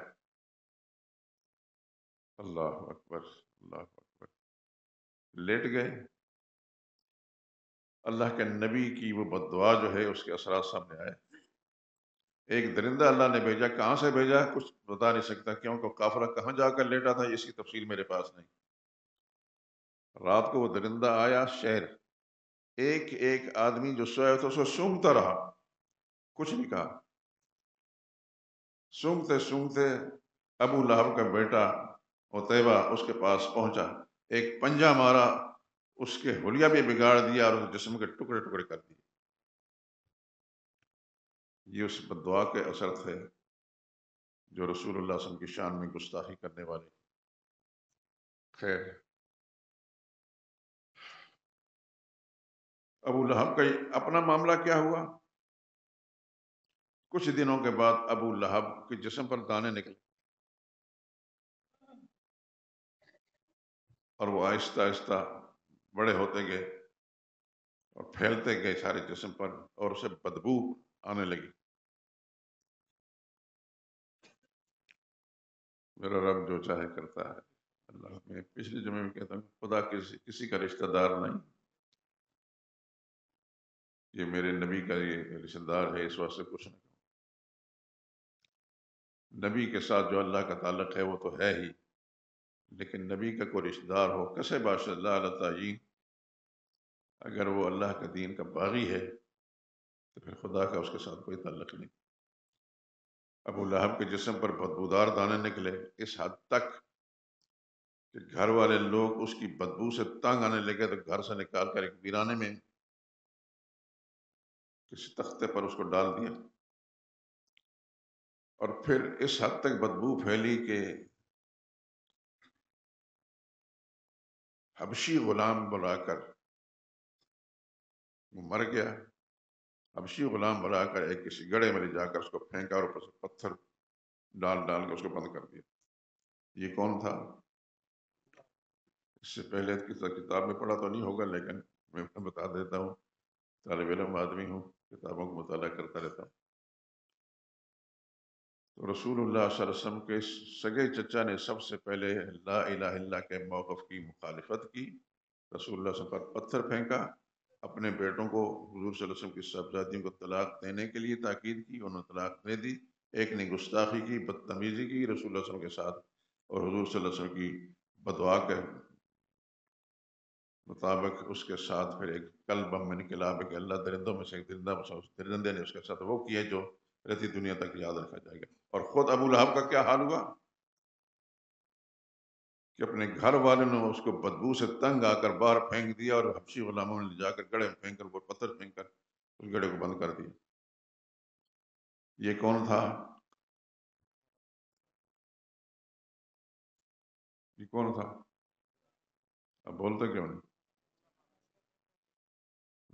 A: اللہ اکبر، اللہ اکبر. لیٹ گئے. اللہ کے نبی کی وہ بددعا جو ہے اس کے اثرات سامنے آئے. ایک درندہ اللہ نے بھیجا، کہاں سے بھیجا کچھ بتا نہیں سکتا، کیونکہ قافلہ کہاں جا کر لیٹا تھا اس کی تفصیل میرے پاس نہیں. رات کو وہ درندہ آیا، شہر ایک ایک آدمی جو سویا تھا اس کو سونگتا رہا، کچھ نہیں کہا. سونگتے سونگتے ابو لہب کا بیٹا عتیبہ اس کے پاس پہنچا، ایک پنجہ مارا، اس کے حلیہ بھی بگاڑ دیا اور اس جسم کے ٹکڑے ٹکڑے کر دیے. یہ اس بددعا کے اثر تھے جو رسول اللہ صلی اللہ علیہ وسلم کی شان میں گستاخی کرنے والے. خیر، ابو لہب کا اپنا معاملہ کیا ہوا؟ کچھ دنوں کے بعد ابو لہب کے جسم پر دانے نکلے اور وہ آہستہ آہستہ بڑے ہوتے گئے اور پھیلتے گئے سارے جسم پر، اور اسے بدبو آنے لگی۔ میرا رب جو چاہے کرتا ہے۔ اللہ، میں پچھلے جمعے میں کہتا ہوں خدا کسی کا رشتہ دار نہیں، یہ میرے نبی کا یہ رشتہ دار ہے، اس واسطے کچھ نہیں۔ نبی کے ساتھ جو اللہ کا تعلق ہے وہ تو ہے ہی، لیکن نبی کا کوئی رشتہ دار ہو کسے باشا اللہ علیہ تعین، اگر وہ اللہ کے دین کا باغی ہے تو پھر خدا کا اس کے ساتھ کوئی تعلق نہیں۔ ابو لہب کے جسم پر بدبودار دانے نکلے اس حد تک کہ گھر والے لوگ اس کی بدبو سے تنگ آنے لگے تو گھر سے نکال کر ایک ویرانے میں کسی تختے پر اس کو ڈال دیا، اور پھر اس حد تک بدبو پھیلی کہ حبشی غلام بلا کر وہ مر گیا۔ حبشی غلام بلا کر ایک کسی گڑھے میں لے جا کر اس کو پھینکا اور اوپر سے پتھر ڈال ڈال کے اس کو بند کر دیا۔ یہ کون تھا؟ اس سے پہلے کتاب میں پڑھا تو نہیں ہوگا، لیکن میں بتا دیتا ہوں، طالب علم آدمی ہوں، کتابوں کو مطالعہ کرتا رہتا ہوں۔ تو رسول اللہ صلی اللہ علیہ وسلم کے سگے چچا نے سب سے پہلے لا الہ الا اللہ کے موقف کی مخالفت کی، رسول اللہ صلی اللہ علیہ وسلم پر پتھر پھینکا، اپنے بیٹوں کو حضور صلی اللہ علیہ وسلم کی صاحبزادیوں کو طلاق دینے کے لیے تاکید کی، انہوں نے طلاق دے دی۔ ایک نے گستاخی کی، بدتمیزی کی رسول اللہ صلی اللہ علیہ وسلم کے ساتھ، اور حضور صلی اللہ علیہ وسلم کی بدعا کے مطابق اس کے ساتھ پھر ایک کلب من انقلاب ہے کہ اللہ درندوں میں سے ایک درندہ درندے نے اس کے ساتھ وہ کیا جو رہتی دنیا تک یاد رکھا جائے گا۔ اور خود ابو لہب کا کیا حال ہوا کہ اپنے گھر والوں نے اس کو بدبو سے تنگ آ کر باہر پھینک دیا، اور حبشی غلاموں نے لے جا کر گڑھے میں پھینک کر وہ پتھر پھینک کر اس گڑھے کو بند کر دیا۔ یہ کون تھا؟ یہ کون تھا؟ اب بولتے کیوں نہیں؟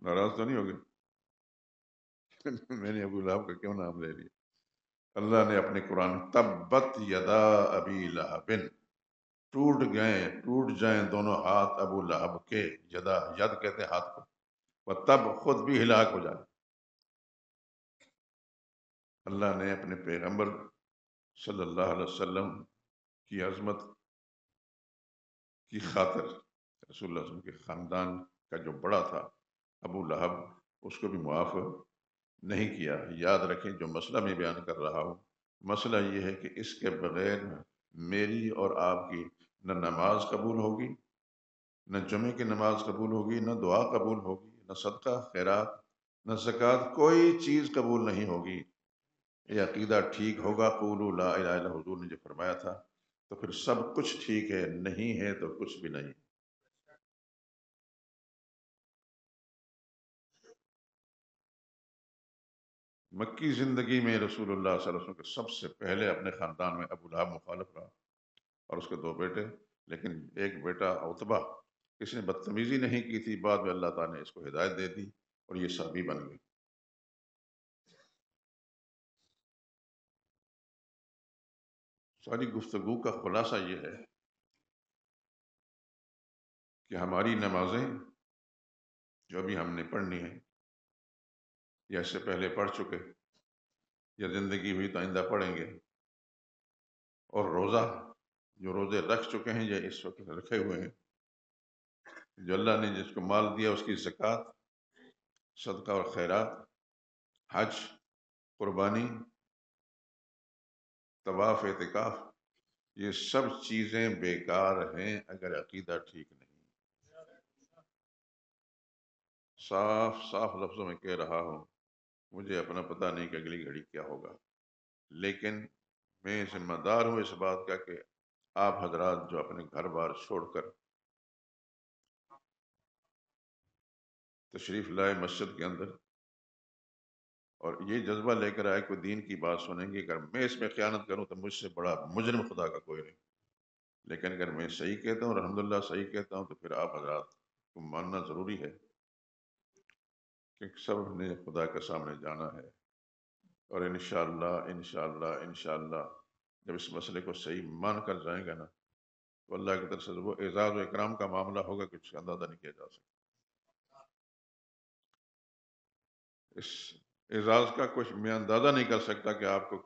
A: ناراض تو نہیں ہوگے؟ میں نے ابو لہب کا کیوں نام لے لیا؟ اللہ نے اپنے قرآن تبت یدا ابی لہب، ٹوٹ جائیں دونوں ہاتھ ابو لہب کے، یدا ید کہتے ہیں ہاتھ کو، وہ تب خود بھی ہلاک ہو جائے۔ اللہ نے اپنے پیغمبر صلی اللہ علیہ وسلم کی عظمت کی خاطر رسول اللہ علیہ وسلم کے خاندان کا جو بڑا تھا ابو لہب، اس کو بھی معاف نہیں کیا۔ یاد رکھیں جو مسئلہ میں بیان کر رہا ہوں، مسئلہ یہ ہے کہ اس کے بغیر میری اور آپ کی نہ نماز قبول ہوگی، نہ جمعے کی نماز قبول ہوگی، نہ دعا قبول ہوگی، نہ صدقہ خیرات، نہ زکوٰۃ، کوئی چیز قبول نہیں ہوگی۔ یہ عقیدہ ٹھیک ہوگا، قولوا لا الہ الا، حضور نے جو فرمایا تھا، تو پھر سب کچھ ٹھیک ہے، نہیں ہے تو کچھ بھی نہیں۔ مکی زندگی میں رسول اللہ صلی اللہ علیہ وسلم کے سب سے پہلے اپنے خاندان میں ابو لہب مخالف رہا، اور اس کے دو بیٹے، لیکن ایک بیٹا عتبہ، کسی نے بدتمیزی نہیں کی تھی، بعد میں اللہ تعالیٰ نے اس کو ہدایت دے دی اور یہ صحابی بن گئے۔ ساری گفتگو کا خلاصہ یہ ہے کہ ہماری نمازیں جو بھی ہم نے پڑھنی ہیں، یا اس سے پہلے پڑھ چکے، یا زندگی ہوئی تو آئندہ پڑھیں گے، اور روزہ جو روزے رکھ چکے ہیں یا اس وقت رکھے ہوئے ہیں، جو اللہ نے جس کو مال دیا اس کی زکوٰۃ، صدقہ اور خیرات، حج، قربانی، طواف، اعتکاف، یہ سب چیزیں بیکار ہیں اگر عقیدہ ٹھیک نہیں۔ صاف صاف لفظوں میں کہہ رہا ہوں، مجھے اپنا پتہ نہیں کہ اگلی گھڑی کیا ہوگا، لیکن میں ذمہ دار ہوں اس بات کا کہ آپ حضرات جو اپنے گھر بار چھوڑ کر تشریف لائے مسجد کے اندر، اور یہ جذبہ لے کر آئے کوئی دین کی بات سنیں گے، اگر میں اس میں خیانت کروں تو مجھ سے بڑا مجرم خدا کا کوئی نہیں، لیکن اگر میں صحیح کہتا ہوں اور الحمدللہ صحیح کہتا ہوں تو پھر آپ حضرات کو ماننا ضروری ہے۔ کہ سب نے خدا کے سامنے جانا ہے، اور انشاءاللہ انشاءاللہ انشاءاللہ جب اس مسئلے کو صحیح مان کر جائیں گے نا، تو اللہ کی طرف سے وہ اعزاز و اکرام کا معاملہ ہوگا کہ اس کا اندازہ نہیں کیا جا سکتا۔ اس اعزاز کا کچھ میں اندازہ نہیں کر سکتا کہ آپ کو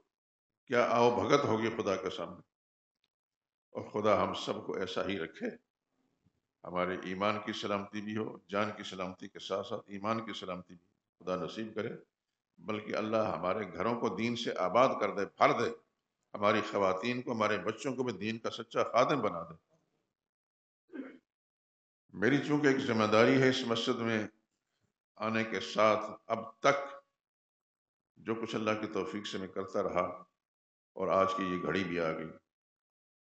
A: کیا آؤ بھگت ہوگی خدا کے سامنے، اور خدا ہم سب کو ایسا ہی رکھے، ہمارے ایمان کی سلامتی بھی ہو، جان کی سلامتی کے ساتھ ساتھ ایمان کی سلامتی بھی خدا نصیب کرے، بلکہ اللہ ہمارے گھروں کو دین سے آباد کر دے، بھر دے، ہماری خواتین کو، ہمارے بچوں کو بھی دین کا سچا خادم بنا دے۔ میری چونکہ ایک ذمہ داری ہے اس مسجد میں آنے کے ساتھ، اب تک جو کچھ اللہ کی توفیق سے میں کرتا رہا، اور آج کی یہ گھڑی بھی آ گئی۔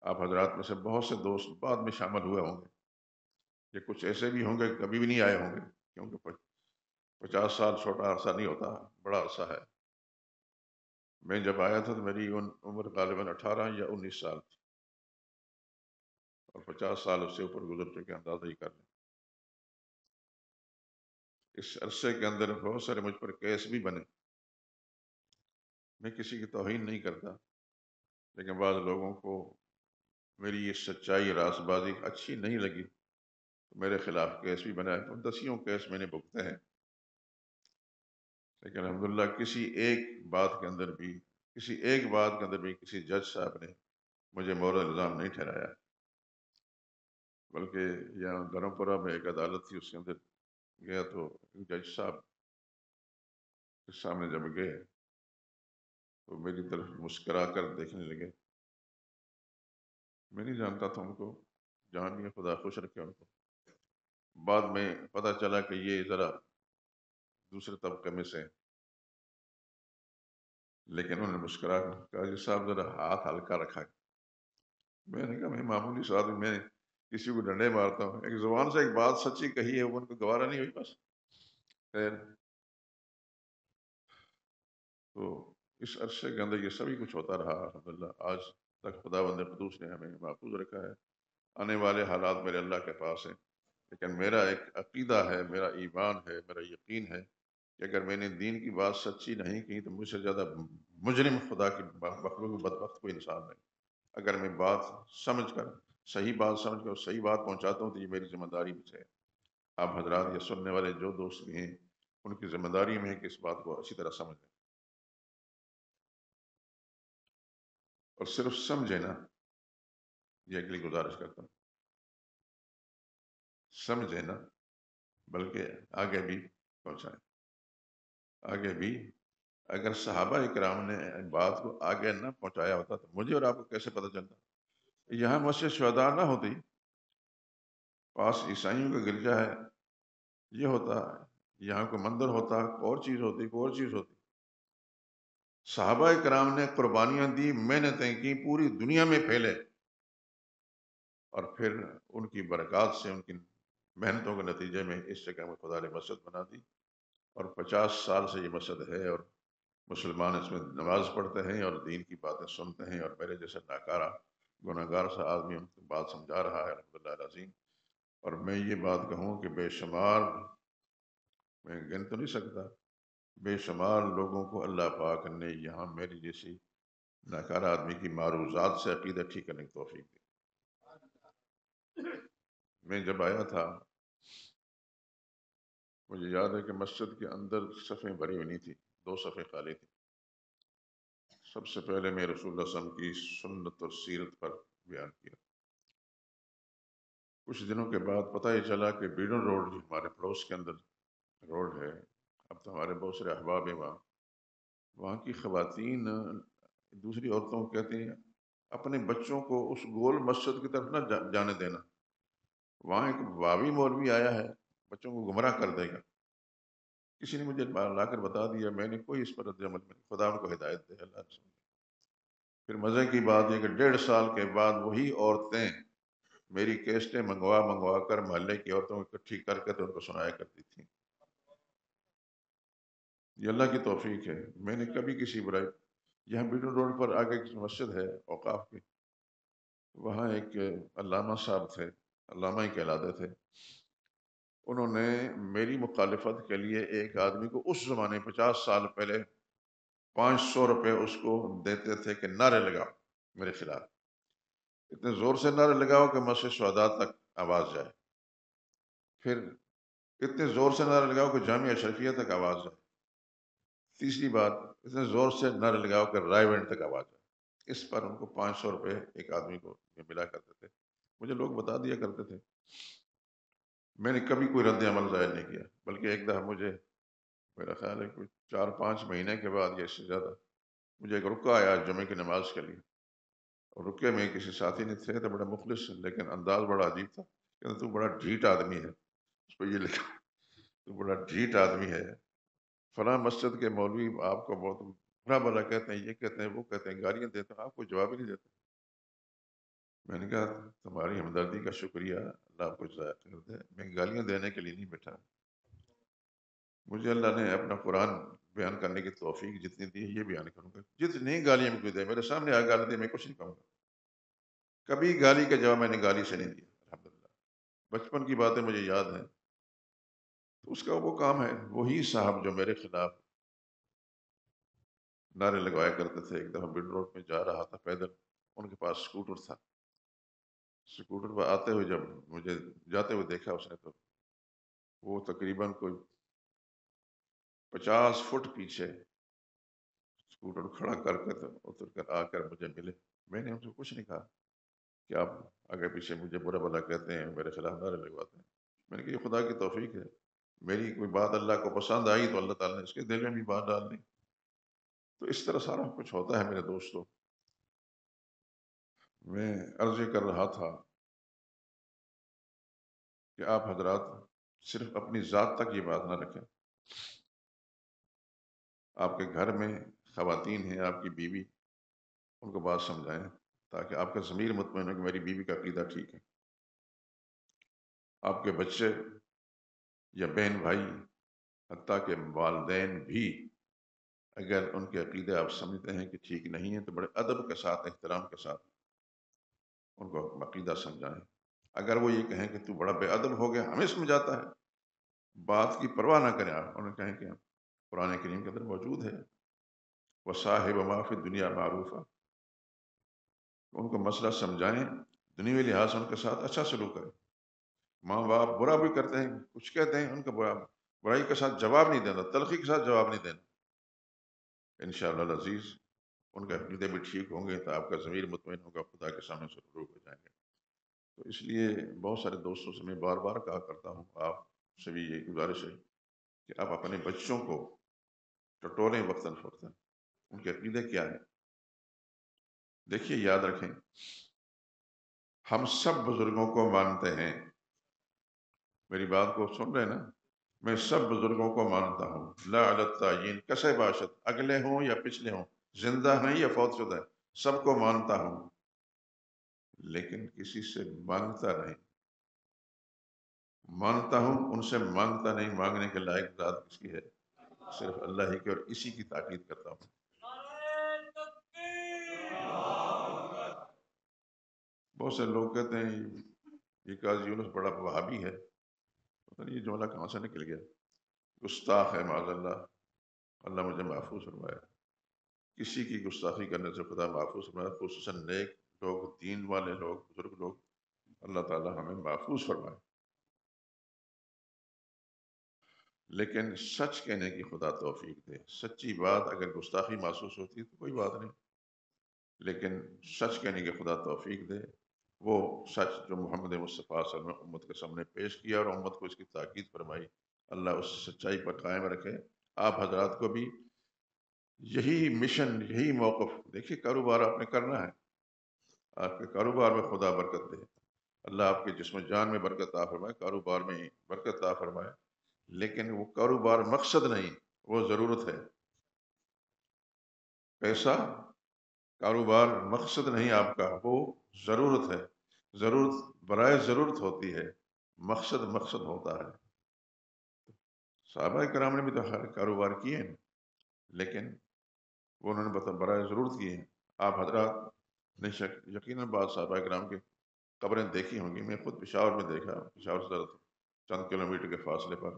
A: آپ حضرات میں سے بہت سے دوست بعد میں شامل ہوئے ہوں گے، یہ کچھ ایسے بھی ہوں گے کہ کبھی بھی نہیں آئے ہوں گے، کیونکہ 50 سال چھوٹا عرصہ نہیں ہوتا، بڑا عرصہ ہے۔ میں جب آیا تھا تو میری عمر غالباً 18 یا 19 سال تھی، اور 50 سال اس سے اوپر گزر چکے، اندازہ ہی کر لیں۔ اس عرصے کے اندر بہت سارے مجھ پر کیس بھی بنے، میں کسی کی توہین نہیں کرتا، لیکن بعض لوگوں کو میری یہ سچائی، راز بازی اچھی نہیں لگی، تو میرے خلاف کیس بھی بنا ہے، تو 10 کیس میں نے بھگتے ہیں، لیکن الحمدللہ کسی ایک بات کے اندر بھی کسی جج صاحب نے مجھے مورد الزام نہیں ٹھہرایا، بلکہ یہاں دھرم پورہ میں ایک عدالت تھی، اس کے اندر گیا تو جج صاحب کے سامنے جب گئے تو میری طرف مسکرا کر دیکھنے لگے۔ میں نہیں جانتا تھا ان کو، جہاں بھی خدا خوش رکھے ان کو۔ بعد میں پتہ چلا کہ یہ ذرا دوسرے طبقے میں سے، لیکن انہوں نے مسکرا کر کہا جی صاحب ذرا ہاتھ ہلکا رکھا ہے۔ میں نے کہا میں معمولی سا آدمی، میں کسی کو ڈنڈے مارتا ہوں، ایک زبان سے ایک بات سچی کہی ہے، وہ ان کو گوارا نہیں ہوئی، بس خیر۔ تو اس عرصے کے اندر یہ سبھی کچھ ہوتا رہا، الحمدللہ آج تک خدا بند قدوس نے ہمیں محفوظ رکھا ہے۔ آنے والے حالات میرے اللہ کے پاس ہیں، لیکن میرا ایک عقیدہ ہے، میرا ایمان ہے، میرا یقین ہے کہ اگر میں نے دین کی بات سچی نہیں کی تو مجھ سے زیادہ مجرم خدا کی مخلوق بدبخت کوئی انسان نہیں۔ اگر میں صحیح بات سمجھ کر صحیح بات پہنچاتا ہوں تو یہ میری ذمہ داری میں سے ہے۔ آپ حضرات، یہ سننے والے جو دوست بھی ہیں، ان کی ذمہ داری میں ہے کہ اس بات کو اچھی طرح سمجھیں، اور صرف سمجھیں نا، یہ اگلی گزارش کرتا ہوں، سمجھیں نا بلکہ آگے بھی پہنچائیں، آگے بھی۔ اگر صحابہ اکرام نے بات کو آگے نہ پہنچایا ہوتا تو مجھے اور آپ کو کیسے پتہ چلتا؟ یہاں مسجد شہداء نہ ہوتی، پاس عیسائیوں کا گرجا ہے، یہ ہوتا، یہاں کوئی مندر ہوتا، اور چیز ہوتی، کوئی اور چیز ہوتی۔ صحابہ کرام نے قربانیاں دی، محنتیں کی، پوری دنیا میں پھیلے، اور پھر ان کی برکات سے، ان کی محنتوں کے نتیجے میں اس جگہ میں خدا نے مسجد بنا دی، اور 50 سال سے یہ مسجد ہے، اور مسلمان اس میں نماز پڑھتے ہیں اور دین کی باتیں سنتے ہیں، اور میرے جیسے ناکارہ گناہگار سا آدمی ان کو بات سمجھا رہا ہے، الحمدللہ العظیم۔ اور میں یہ بات کہوں کہ بے شمار، میں گن تو نہیں سکتا، بے شمار لوگوں کو اللہ پاک نے یہاں میری جیسی ناکارہ آدمی کی معروضات سے عقیدہ ٹھیک کرنے کی توفیق دی۔ میں جب آیا تھا مجھے یاد ہے کہ مسجد کے اندر صفیں بھری ہوئی نہیں تھی، 2 صفیں خالی تھی۔ سب سے پہلے میں رسول اللہ صلی اللہ علیہ وسلم کی سنت اور سیرت پر بیان کیا۔ کچھ دنوں کے بعد پتہ یہ چلا کہ بیڈن روڈ جو ہمارے پڑوس کے اندر روڈ ہے، اب تو ہمارے بہت سارے احباب ہیں وہاں کی خواتین دوسری عورتوں کو کہتے ہیں اپنے بچوں کو اس گول مسجد کی طرف نہ جانے دینا، وہاں ایک واوی مولوی آیا ہے، بچوں کو گمراہ کر دے گا۔ کسی نے مجھے لا کر بتا دیا، میں نے کوئی اس پر رد عمل میں، خدا ان کو ہدایت دے اللہ رسول۔ پھر مزے کی بات یہ کہ 1.5 سال کے بعد وہی عورتیں میری کیسٹیں منگوا کر محلے کی عورتوں کو اکٹھی کر کے تو ان کو سنایا کرتی تھیں۔ یہ اللہ کی توفیق ہے، میں نے کبھی کسی برائی، یہاں بیڈن روڈ پر آگے ایک مسجد ہے اوقاف کی، وہاں ایک علامہ صاحب تھے، علامہ ہی کہلاتے تھے، انہوں نے میری مخالفت کے لیے ایک آدمی کو اس زمانے 50 سال پہلے 500 روپے اس کو دیتے تھے کہ نعرے لگاؤ میرے خلاف، اتنے زور سے نعرے لگاؤ کہ مسجد شہداء تک آواز جائے، پھر اتنے زور سے نعرے لگاؤ کہ جامعہ اشرفیہ تک آواز جائے، تیسری بات اتنے زور سے نعرے لگاؤ کہ رائے ونڈ تک آواز جائے۔ اس پر ان کو 500 روپے ایک آدمی کو ملا کرتے تھے، مجھے لوگ بتا دیا کرتے تھے، میں نے کبھی کوئی رد عمل ظاہر نہیں کیا، بلکہ ایک دفعہ مجھے، میرا خیال ہے کوئی 4-5 مہینے کے بعد یا اس سے زیادہ، مجھے ایک رکا آیا جمعے کی نماز کے لیے، اور رکے میں کسی ساتھی نے تھے تو بڑا مخلص لیکن انداز بڑا عجیب تھا، کہ تو بڑا ڈھیٹ آدمی ہے، اس پہ یہ لکھا تو بڑا ڈھیٹ آدمی ہے، فلاں مسجد کے مولوی آپ کو بہت برا بھلا کہتے ہیں، یہ کہتے ہیں وہ کہتے ہیں، گالیاں دیتے ہیں، آپ کو جواب ہی نہیں دیتے۔ میں نے کہا تمہاری ہمدردی کا شکریہ، اللہ آپ کو جزائے خیر دے، میں گالیاں دینے کے لیے نہیں بیٹھا، مجھے اللہ نے اپنا قرآن بیان کرنے کی توفیق جتنی دی ہے یہ بیان کروں گا، جتنی گالیاں مجھے دے، میرے سامنے آ گالی دے، میں کچھ نہیں کہوں گا، کبھی گالی کا جواب میں نے گالی سے نہیں دیا الحمدللہ۔ بچپن کی باتیں مجھے یاد ہیں، تو اس کا وہ کام ہے، وہی صاحب جو میرے خلاف نعرے لگوایا کرتے تھے، ایک دفعہ بن روڈ میں جا رہا تھا پیدل، ان کے پاس سکوٹر تھا، سکوٹر پر آتے ہوئے جب مجھے جاتے ہوئے دیکھا اس نے، تو وہ تقریباً کوئی 50 فٹ پیچھے سکوٹر کھڑا کر کے تو اتر کر آ کر مجھے ملے، میں نے ان سے کچھ نہیں کہا کہ آپ آگے پیچھے مجھے برا بھلا کہتے ہیں، میرے خلاف نعرے لگواتے ہیں، میں نے کہا یہ خدا کی توفیق ہے، میری کوئی بات اللہ کو پسند آئی تو اللہ تعالیٰ نے اس کے دل میں بھی بات ڈال دی، تو اس طرح سارا کچھ ہوتا ہے میرے دوستوں۔ میں عرض یہ کر رہا تھا کہ آپ حضرات صرف اپنی ذات تک یہ بات نہ رکھیں، آپ کے گھر میں خواتین ہیں، آپ کی بیوی، ان کو بات سمجھائیں تاکہ آپ کا ضمیر مطمئن ہو کہ میری بیوی کا عقیدہ ٹھیک ہے، آپ کے بچے یا بہن بھائی، حتیٰ کہ والدین بھی اگر ان کے عقیدے آپ سمجھتے ہیں کہ ٹھیک نہیں ہے تو بڑے ادب کے ساتھ، احترام کے ساتھ ان کو عقیدہ سمجھائیں۔ اگر وہ یہ کہیں کہ تو بڑا بے ادب ہو گیا، ہمیں سمجھاتا ہے، بات کی پرواہ نہ کریں، آپ انہیں کہیں کہ قرآن کریم کے اندر موجود ہے وَصَاحِبْ مَا فِي الدُّنْيَا مَعْرُوفًا، ان کو مسئلہ سمجھائیں، دنیوی لحاظ سے ان کے ساتھ اچھا سلوک کریں، ماں باپ برا بھی کرتے ہیں، کچھ کہتے ہیں، ان کا برائی کے ساتھ جواب نہیں دینا، تلخی کے ساتھ جواب نہیں دینا، انشاءاللہ العزیز ان کے عقیدے بھی ٹھیک ہوں گے تو آپ کا ضمیر مطمئن ہوگا، خدا کے سامنے سے روبرو ہو جائیں گے۔ تو اس لیے بہت سارے دوستوں سے میں بار بار کہا کرتا ہوں، آپ سے بھی یہ گزارش ہے کہ آپ اپنے بچوں کو ٹٹولیں وقتاً فوقتاً، ان کے عقیدے کیا ہیں۔ دیکھیے یاد رکھیں، ہم سب بزرگوں کو مانتے ہیں، میری بات کو سن رہے ہیں نا، میں سب بزرگوں کو مانتا ہوں، لا علی التعیین کسے باشد، اگلے ہوں یا پچھلے ہوں، زندہ ہیں یا فوت شدہ ہیں، سب کو مانتا ہوں، لیکن کسی سے مانگتا نہیں، مانتا ہوں ان سے مانگتا نہیں، مانگنے کے لائق ذات کس کی ہے؟ صرف اللہ ہی کی، اور اسی کی تاکید کرتا ہوں۔ بہت سے لوگ کہتے ہیں یہ قاضی یونس بڑا وہابی ہے، پتہ نہیں یہ جملہ کہاں سے نکل گیا، گستاخ ہے معاذ اللہ، اللہ مجھے محفوظ فرمائے، کسی کی گستاخی کرنے سے خدا محفوظ فرمائے، خصوصاً نیک لوگ، دین والے لوگ، بزرگ لوگ، اللہ تعالیٰ ہمیں محفوظ فرمائے۔ لیکن سچ کہنے کی خدا توفیق دے، سچی بات اگر گستاخی محسوس ہوتی ہے تو کوئی بات نہیں، لیکن سچ کہنے کی خدا توفیق دے، وہ سچ جو محمد مصطفیٰ صلی اللہ علیہ وسلم نے امت کے سامنے پیش کیا اور امت کو اس کی تاکید فرمائی، اللہ اس سچائی پر قائم رکھے۔ آپ حضرات کو بھی یہی مشن، یہی موقف، دیکھیے کاروبار آپ نے کرنا ہے، آپ کے کاروبار میں خدا برکت دے، اللہ آپ کے جسم و جان میں برکت عطا فرمائے، کاروبار میں برکت عطا فرمائے، لیکن وہ کاروبار مقصد نہیں، وہ ضرورت ہے۔ پیسہ کاروبار مقصد نہیں آپ کا، وہ ضرورت ہے، ضرورت برائے ضرورت ہوتی ہے، مقصد مقصد ہوتا ہے۔ صحابہ کرام نے بھی تو ہر کاروبار کیے ہیں، لیکن وہ انہوں نے برائے ضرورت کیے ہیں۔ آپ حضرات نے یقیناً بعض صحابہ کرام کی قبریں دیکھی ہوں گی، میں خود پشاور میں دیکھا، پشاور سے چند کلومیٹر کے فاصلے پر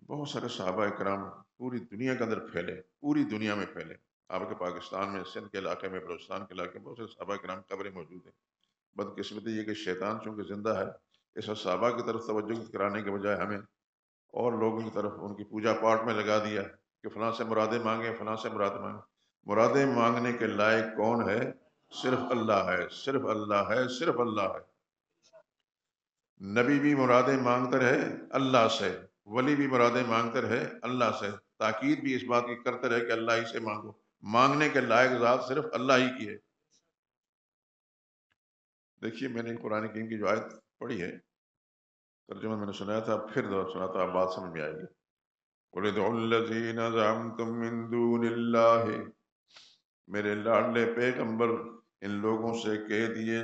A: بہت سارے صحابہ کرام پوری دنیا کے اندر پھیلے، پوری دنیا میں پھیلے. آپ کے پاکستان میں، سندھ کے علاقے میں، بلوچستان کے علاقے میں بہت سے صحابہ کرام قبریں موجود ہیں. بدقسمتی یہ کہ شیطان چونکہ زندہ ہے، اس وقت صحابہ کی طرف توجہ کرانے کے بجائے ہمیں اور لوگوں کی طرف ان کی پوجا پاٹ میں لگا دیا کہ فلاں سے مرادیں مانگیں، فلاں سے مرادیں مانگیں. مرادیں مانگنے کے لائق کون ہے؟ صرف اللہ ہے، صرف اللہ ہے، صرف اللہ ہے. نبی بھی مرادیں مانگتے رہے اللہ سے، ولی بھی مرادیں مانگتے رہے اللہ سے، تاکید بھی اس بات کی کرتے رہے کہ اللہ ہی سے مانگو. مانگنے کے لائق ذات صرف اللہ ہی کی ہے. دیکھیے میں نے قرآن کریم کی جو آیت پڑھی ہے، ترجمہ میں نے سنایا تھا، پھر دوبارہ سنا تو آپ بات سمجھ میں آئے گی. قُلِ ادْعُوا الَّذِينَ زَعَمْتُم مِّن دُونِ اللَّهِ، میرے لاڈلے پیغمبر ان لوگوں سے کہہ دیے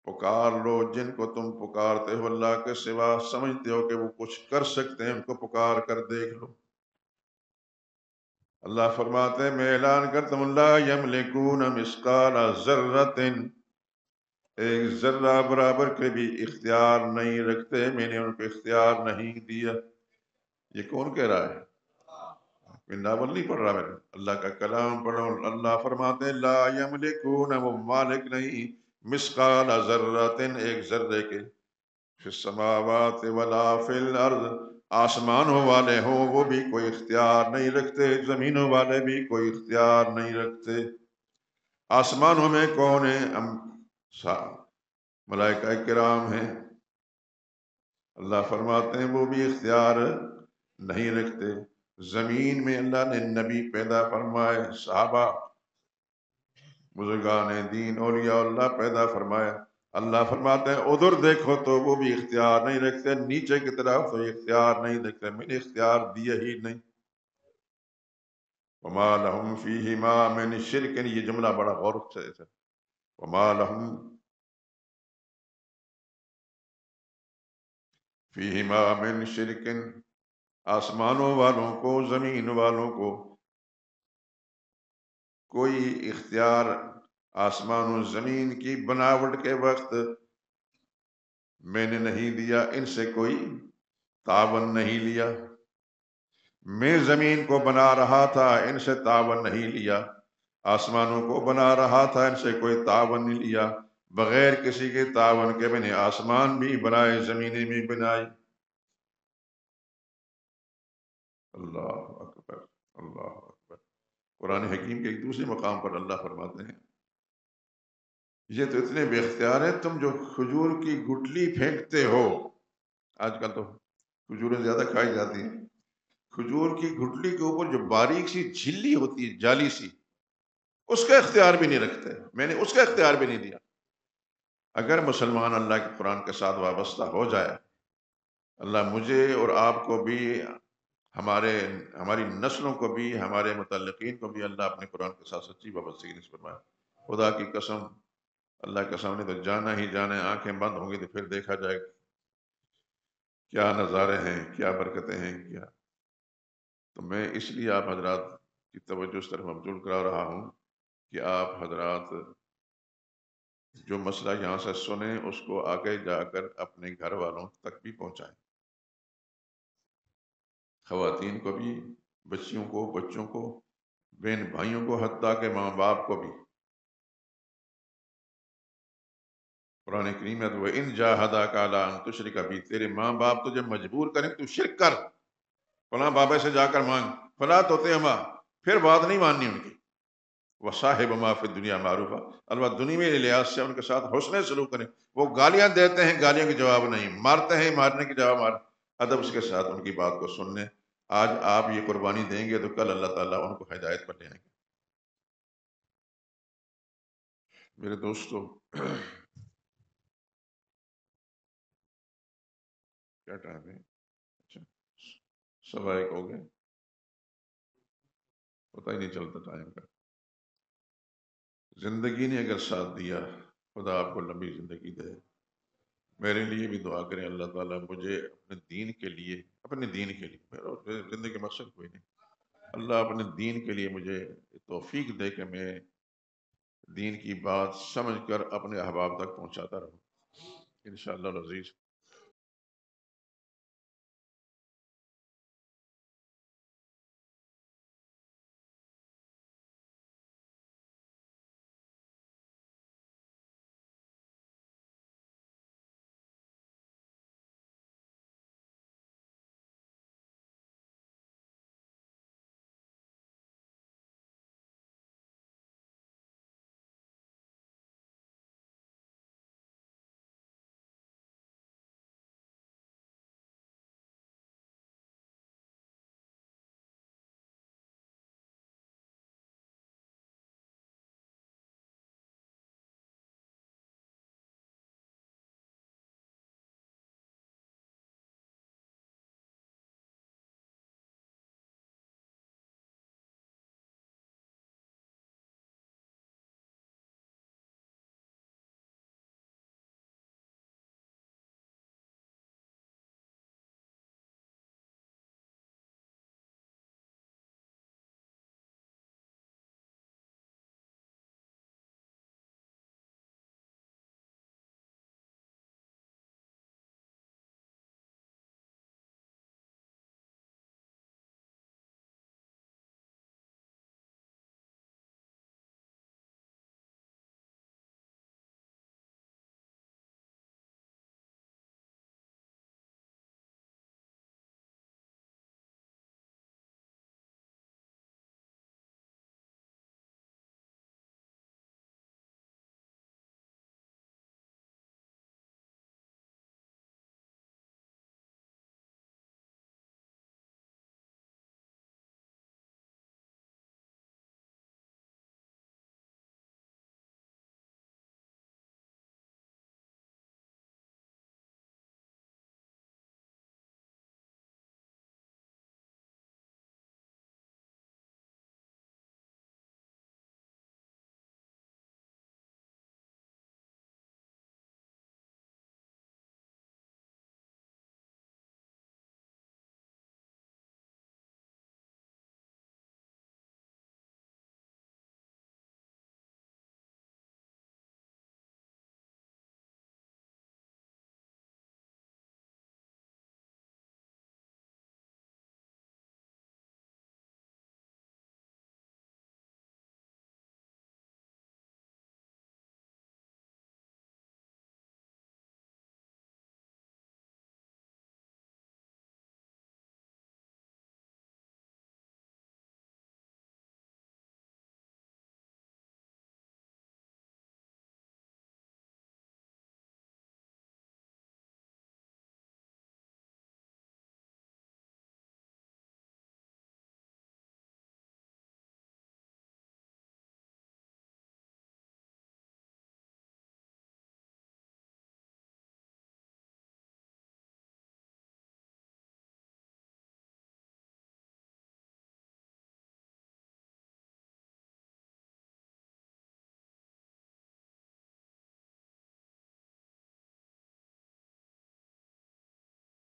A: پکار لو جن کو تم پکارتے ہو اللہ کے سوا، سمجھتے ہو کہ وہ کچھ کر سکتے ہیں، ان کو پکار کر دیکھ لو. اللہ فرماتے ہیں میں اعلان کرتا ہوں لا یملکون مثقال ذرۃ، ایک ذرہ برابر کے بھی اختیار نہیں رکھتے، میں نے ان کو اختیار نہیں دیا. یہ کون کہہ رہا ہے؟ میں ناول نہیں پڑھ رہا، میں اللہ کا کلام پڑھ رہا ہوں. اللہ فرماتے ہیں لا یملکون، وہ مالک نہیں، مثقال ذرۃ، ایک ذرے کے، فی السماوات ولا فی الارض، آسمانوں والے ہوں وہ بھی کوئی اختیار نہیں رکھتے، زمینوں والے بھی کوئی اختیار نہیں رکھتے. آسمانوں میں کون ہیں؟ ملائکہ کرام ہیں. اللہ فرماتے ہیں وہ بھی اختیار نہیں رکھتے. زمین میں اللہ نے نبی پیدا فرمائے، صحابہ، بزرگان دین، اولیاء اللہ پیدا فرمایا. اللہ فرماتے ہیں ادھر دیکھو تو وہ بھی اختیار نہیں رکھتے، نیچے کی طرف تو اختیار نہیں رکھتے، میں نے اختیار دیا ہی نہیں. وما لهم فیہما من شرک، یہ جملہ بڑا غور سے ہے. وما لهم فیہما من شرک، آسمانوں والوں کو، زمین والوں کو کوئی اختیار آسمان و زمین کی بناوٹ کے وقت میں نے نہیں دیا، ان سے کوئی تعاون نہیں لیا. میں زمین کو بنا رہا تھا، ان سے تعاون نہیں لیا. آسمانوں کو بنا رہا تھا، ان سے کوئی تعاون نہیں لیا. بغیر کسی کے تعاون کے میں نے آسمان بھی بنائے، زمینیں بھی بنائی. اللہ اکبر، اللہ اکبر. قرآن حکیم کے ایک دوسرے مقام پر اللہ فرماتے ہیں یہ تو اتنے بے اختیار ہیں تم جو کھجور کی گٹلی پھینکتے ہو. آج کل تو کھجوریں زیادہ کھائی جاتی ہیں. کھجور کی گٹلی کے اوپر جو باریک سی جھلی ہوتی ہے، جالی سی، اس کا اختیار بھی نہیں رکھتے، میں نے اس کا اختیار بھی نہیں دیا. اگر مسلمان اللہ کے قرآن کے ساتھ وابستہ ہو جائے، اللہ مجھے اور آپ کو بھی، ہماری نسلوں کو بھی، ہمارے متعلقین کو بھی اللہ اپنے قرآن کے ساتھ سچی وابستگی نصیب فرمائے. خدا کی قسم، اللہ کے سامنے تو جانا ہی جانا ہے. آنکھیں بند ہوں گی تو پھر دیکھا جائے کیا نظارے ہیں، کیا برکتیں ہیں، کیا. تو میں اس لیے آپ حضرات کی توجہ اس طرف مبذول کرا رہا ہوں کہ آپ حضرات جو مسئلہ یہاں سے سنیں اس کو آگے جا کر اپنے گھر والوں تک بھی پہنچائیں، خواتین کو بھی، بچیوں کو، بچوں کو، بہن بھائیوں کو، حتیٰ کہ ماں باپ کو بھی. قرآن کریم میں تو ان جاہداک علی ان تشرک بی، تیرے ماں باپ تجھے مجبور کریں تو شرک کر، فلاں بابا سے جا کر مانگ، فلا تطعہما، پھر بات نہیں ماننی ان کی. وصاحبہما فی الدنیا معروفا، البتہ دنیا میں لحاظ سے ان کے ساتھ حسن سلوک کریں. وہ گالیاں دیتے ہیں، گالیوں کے جواب نہیں، مارتے ہیں، مارنے کے جواب مار، ادب اس کے ساتھ ان کی بات کو سننے. آج آپ یہ قربانی دیں گے تو کل اللہ تعالیٰ ان کو ہدایت پر لے آئیں گے. میرے دوستو، کیا ٹائم ہے؟ اچھا، 1:15 ہو گئے، پتہ ہی نہیں چلتا ٹائم کا. زندگی نے اگر ساتھ دیا، خدا آپ کو لمبی زندگی دے. میرے لیے بھی دعا کریں اللہ تعالیٰ مجھے اپنے دین کے لیے، اپنے دین کے لیے، میرا زندگی کا مقصد کوئی نہیں، اللہ اپنے دین کے لیے مجھے توفیق دے کہ میں دین کی بات سمجھ کر اپنے احباب تک پہنچاتا رہوں. انشاءاللہ العزیز.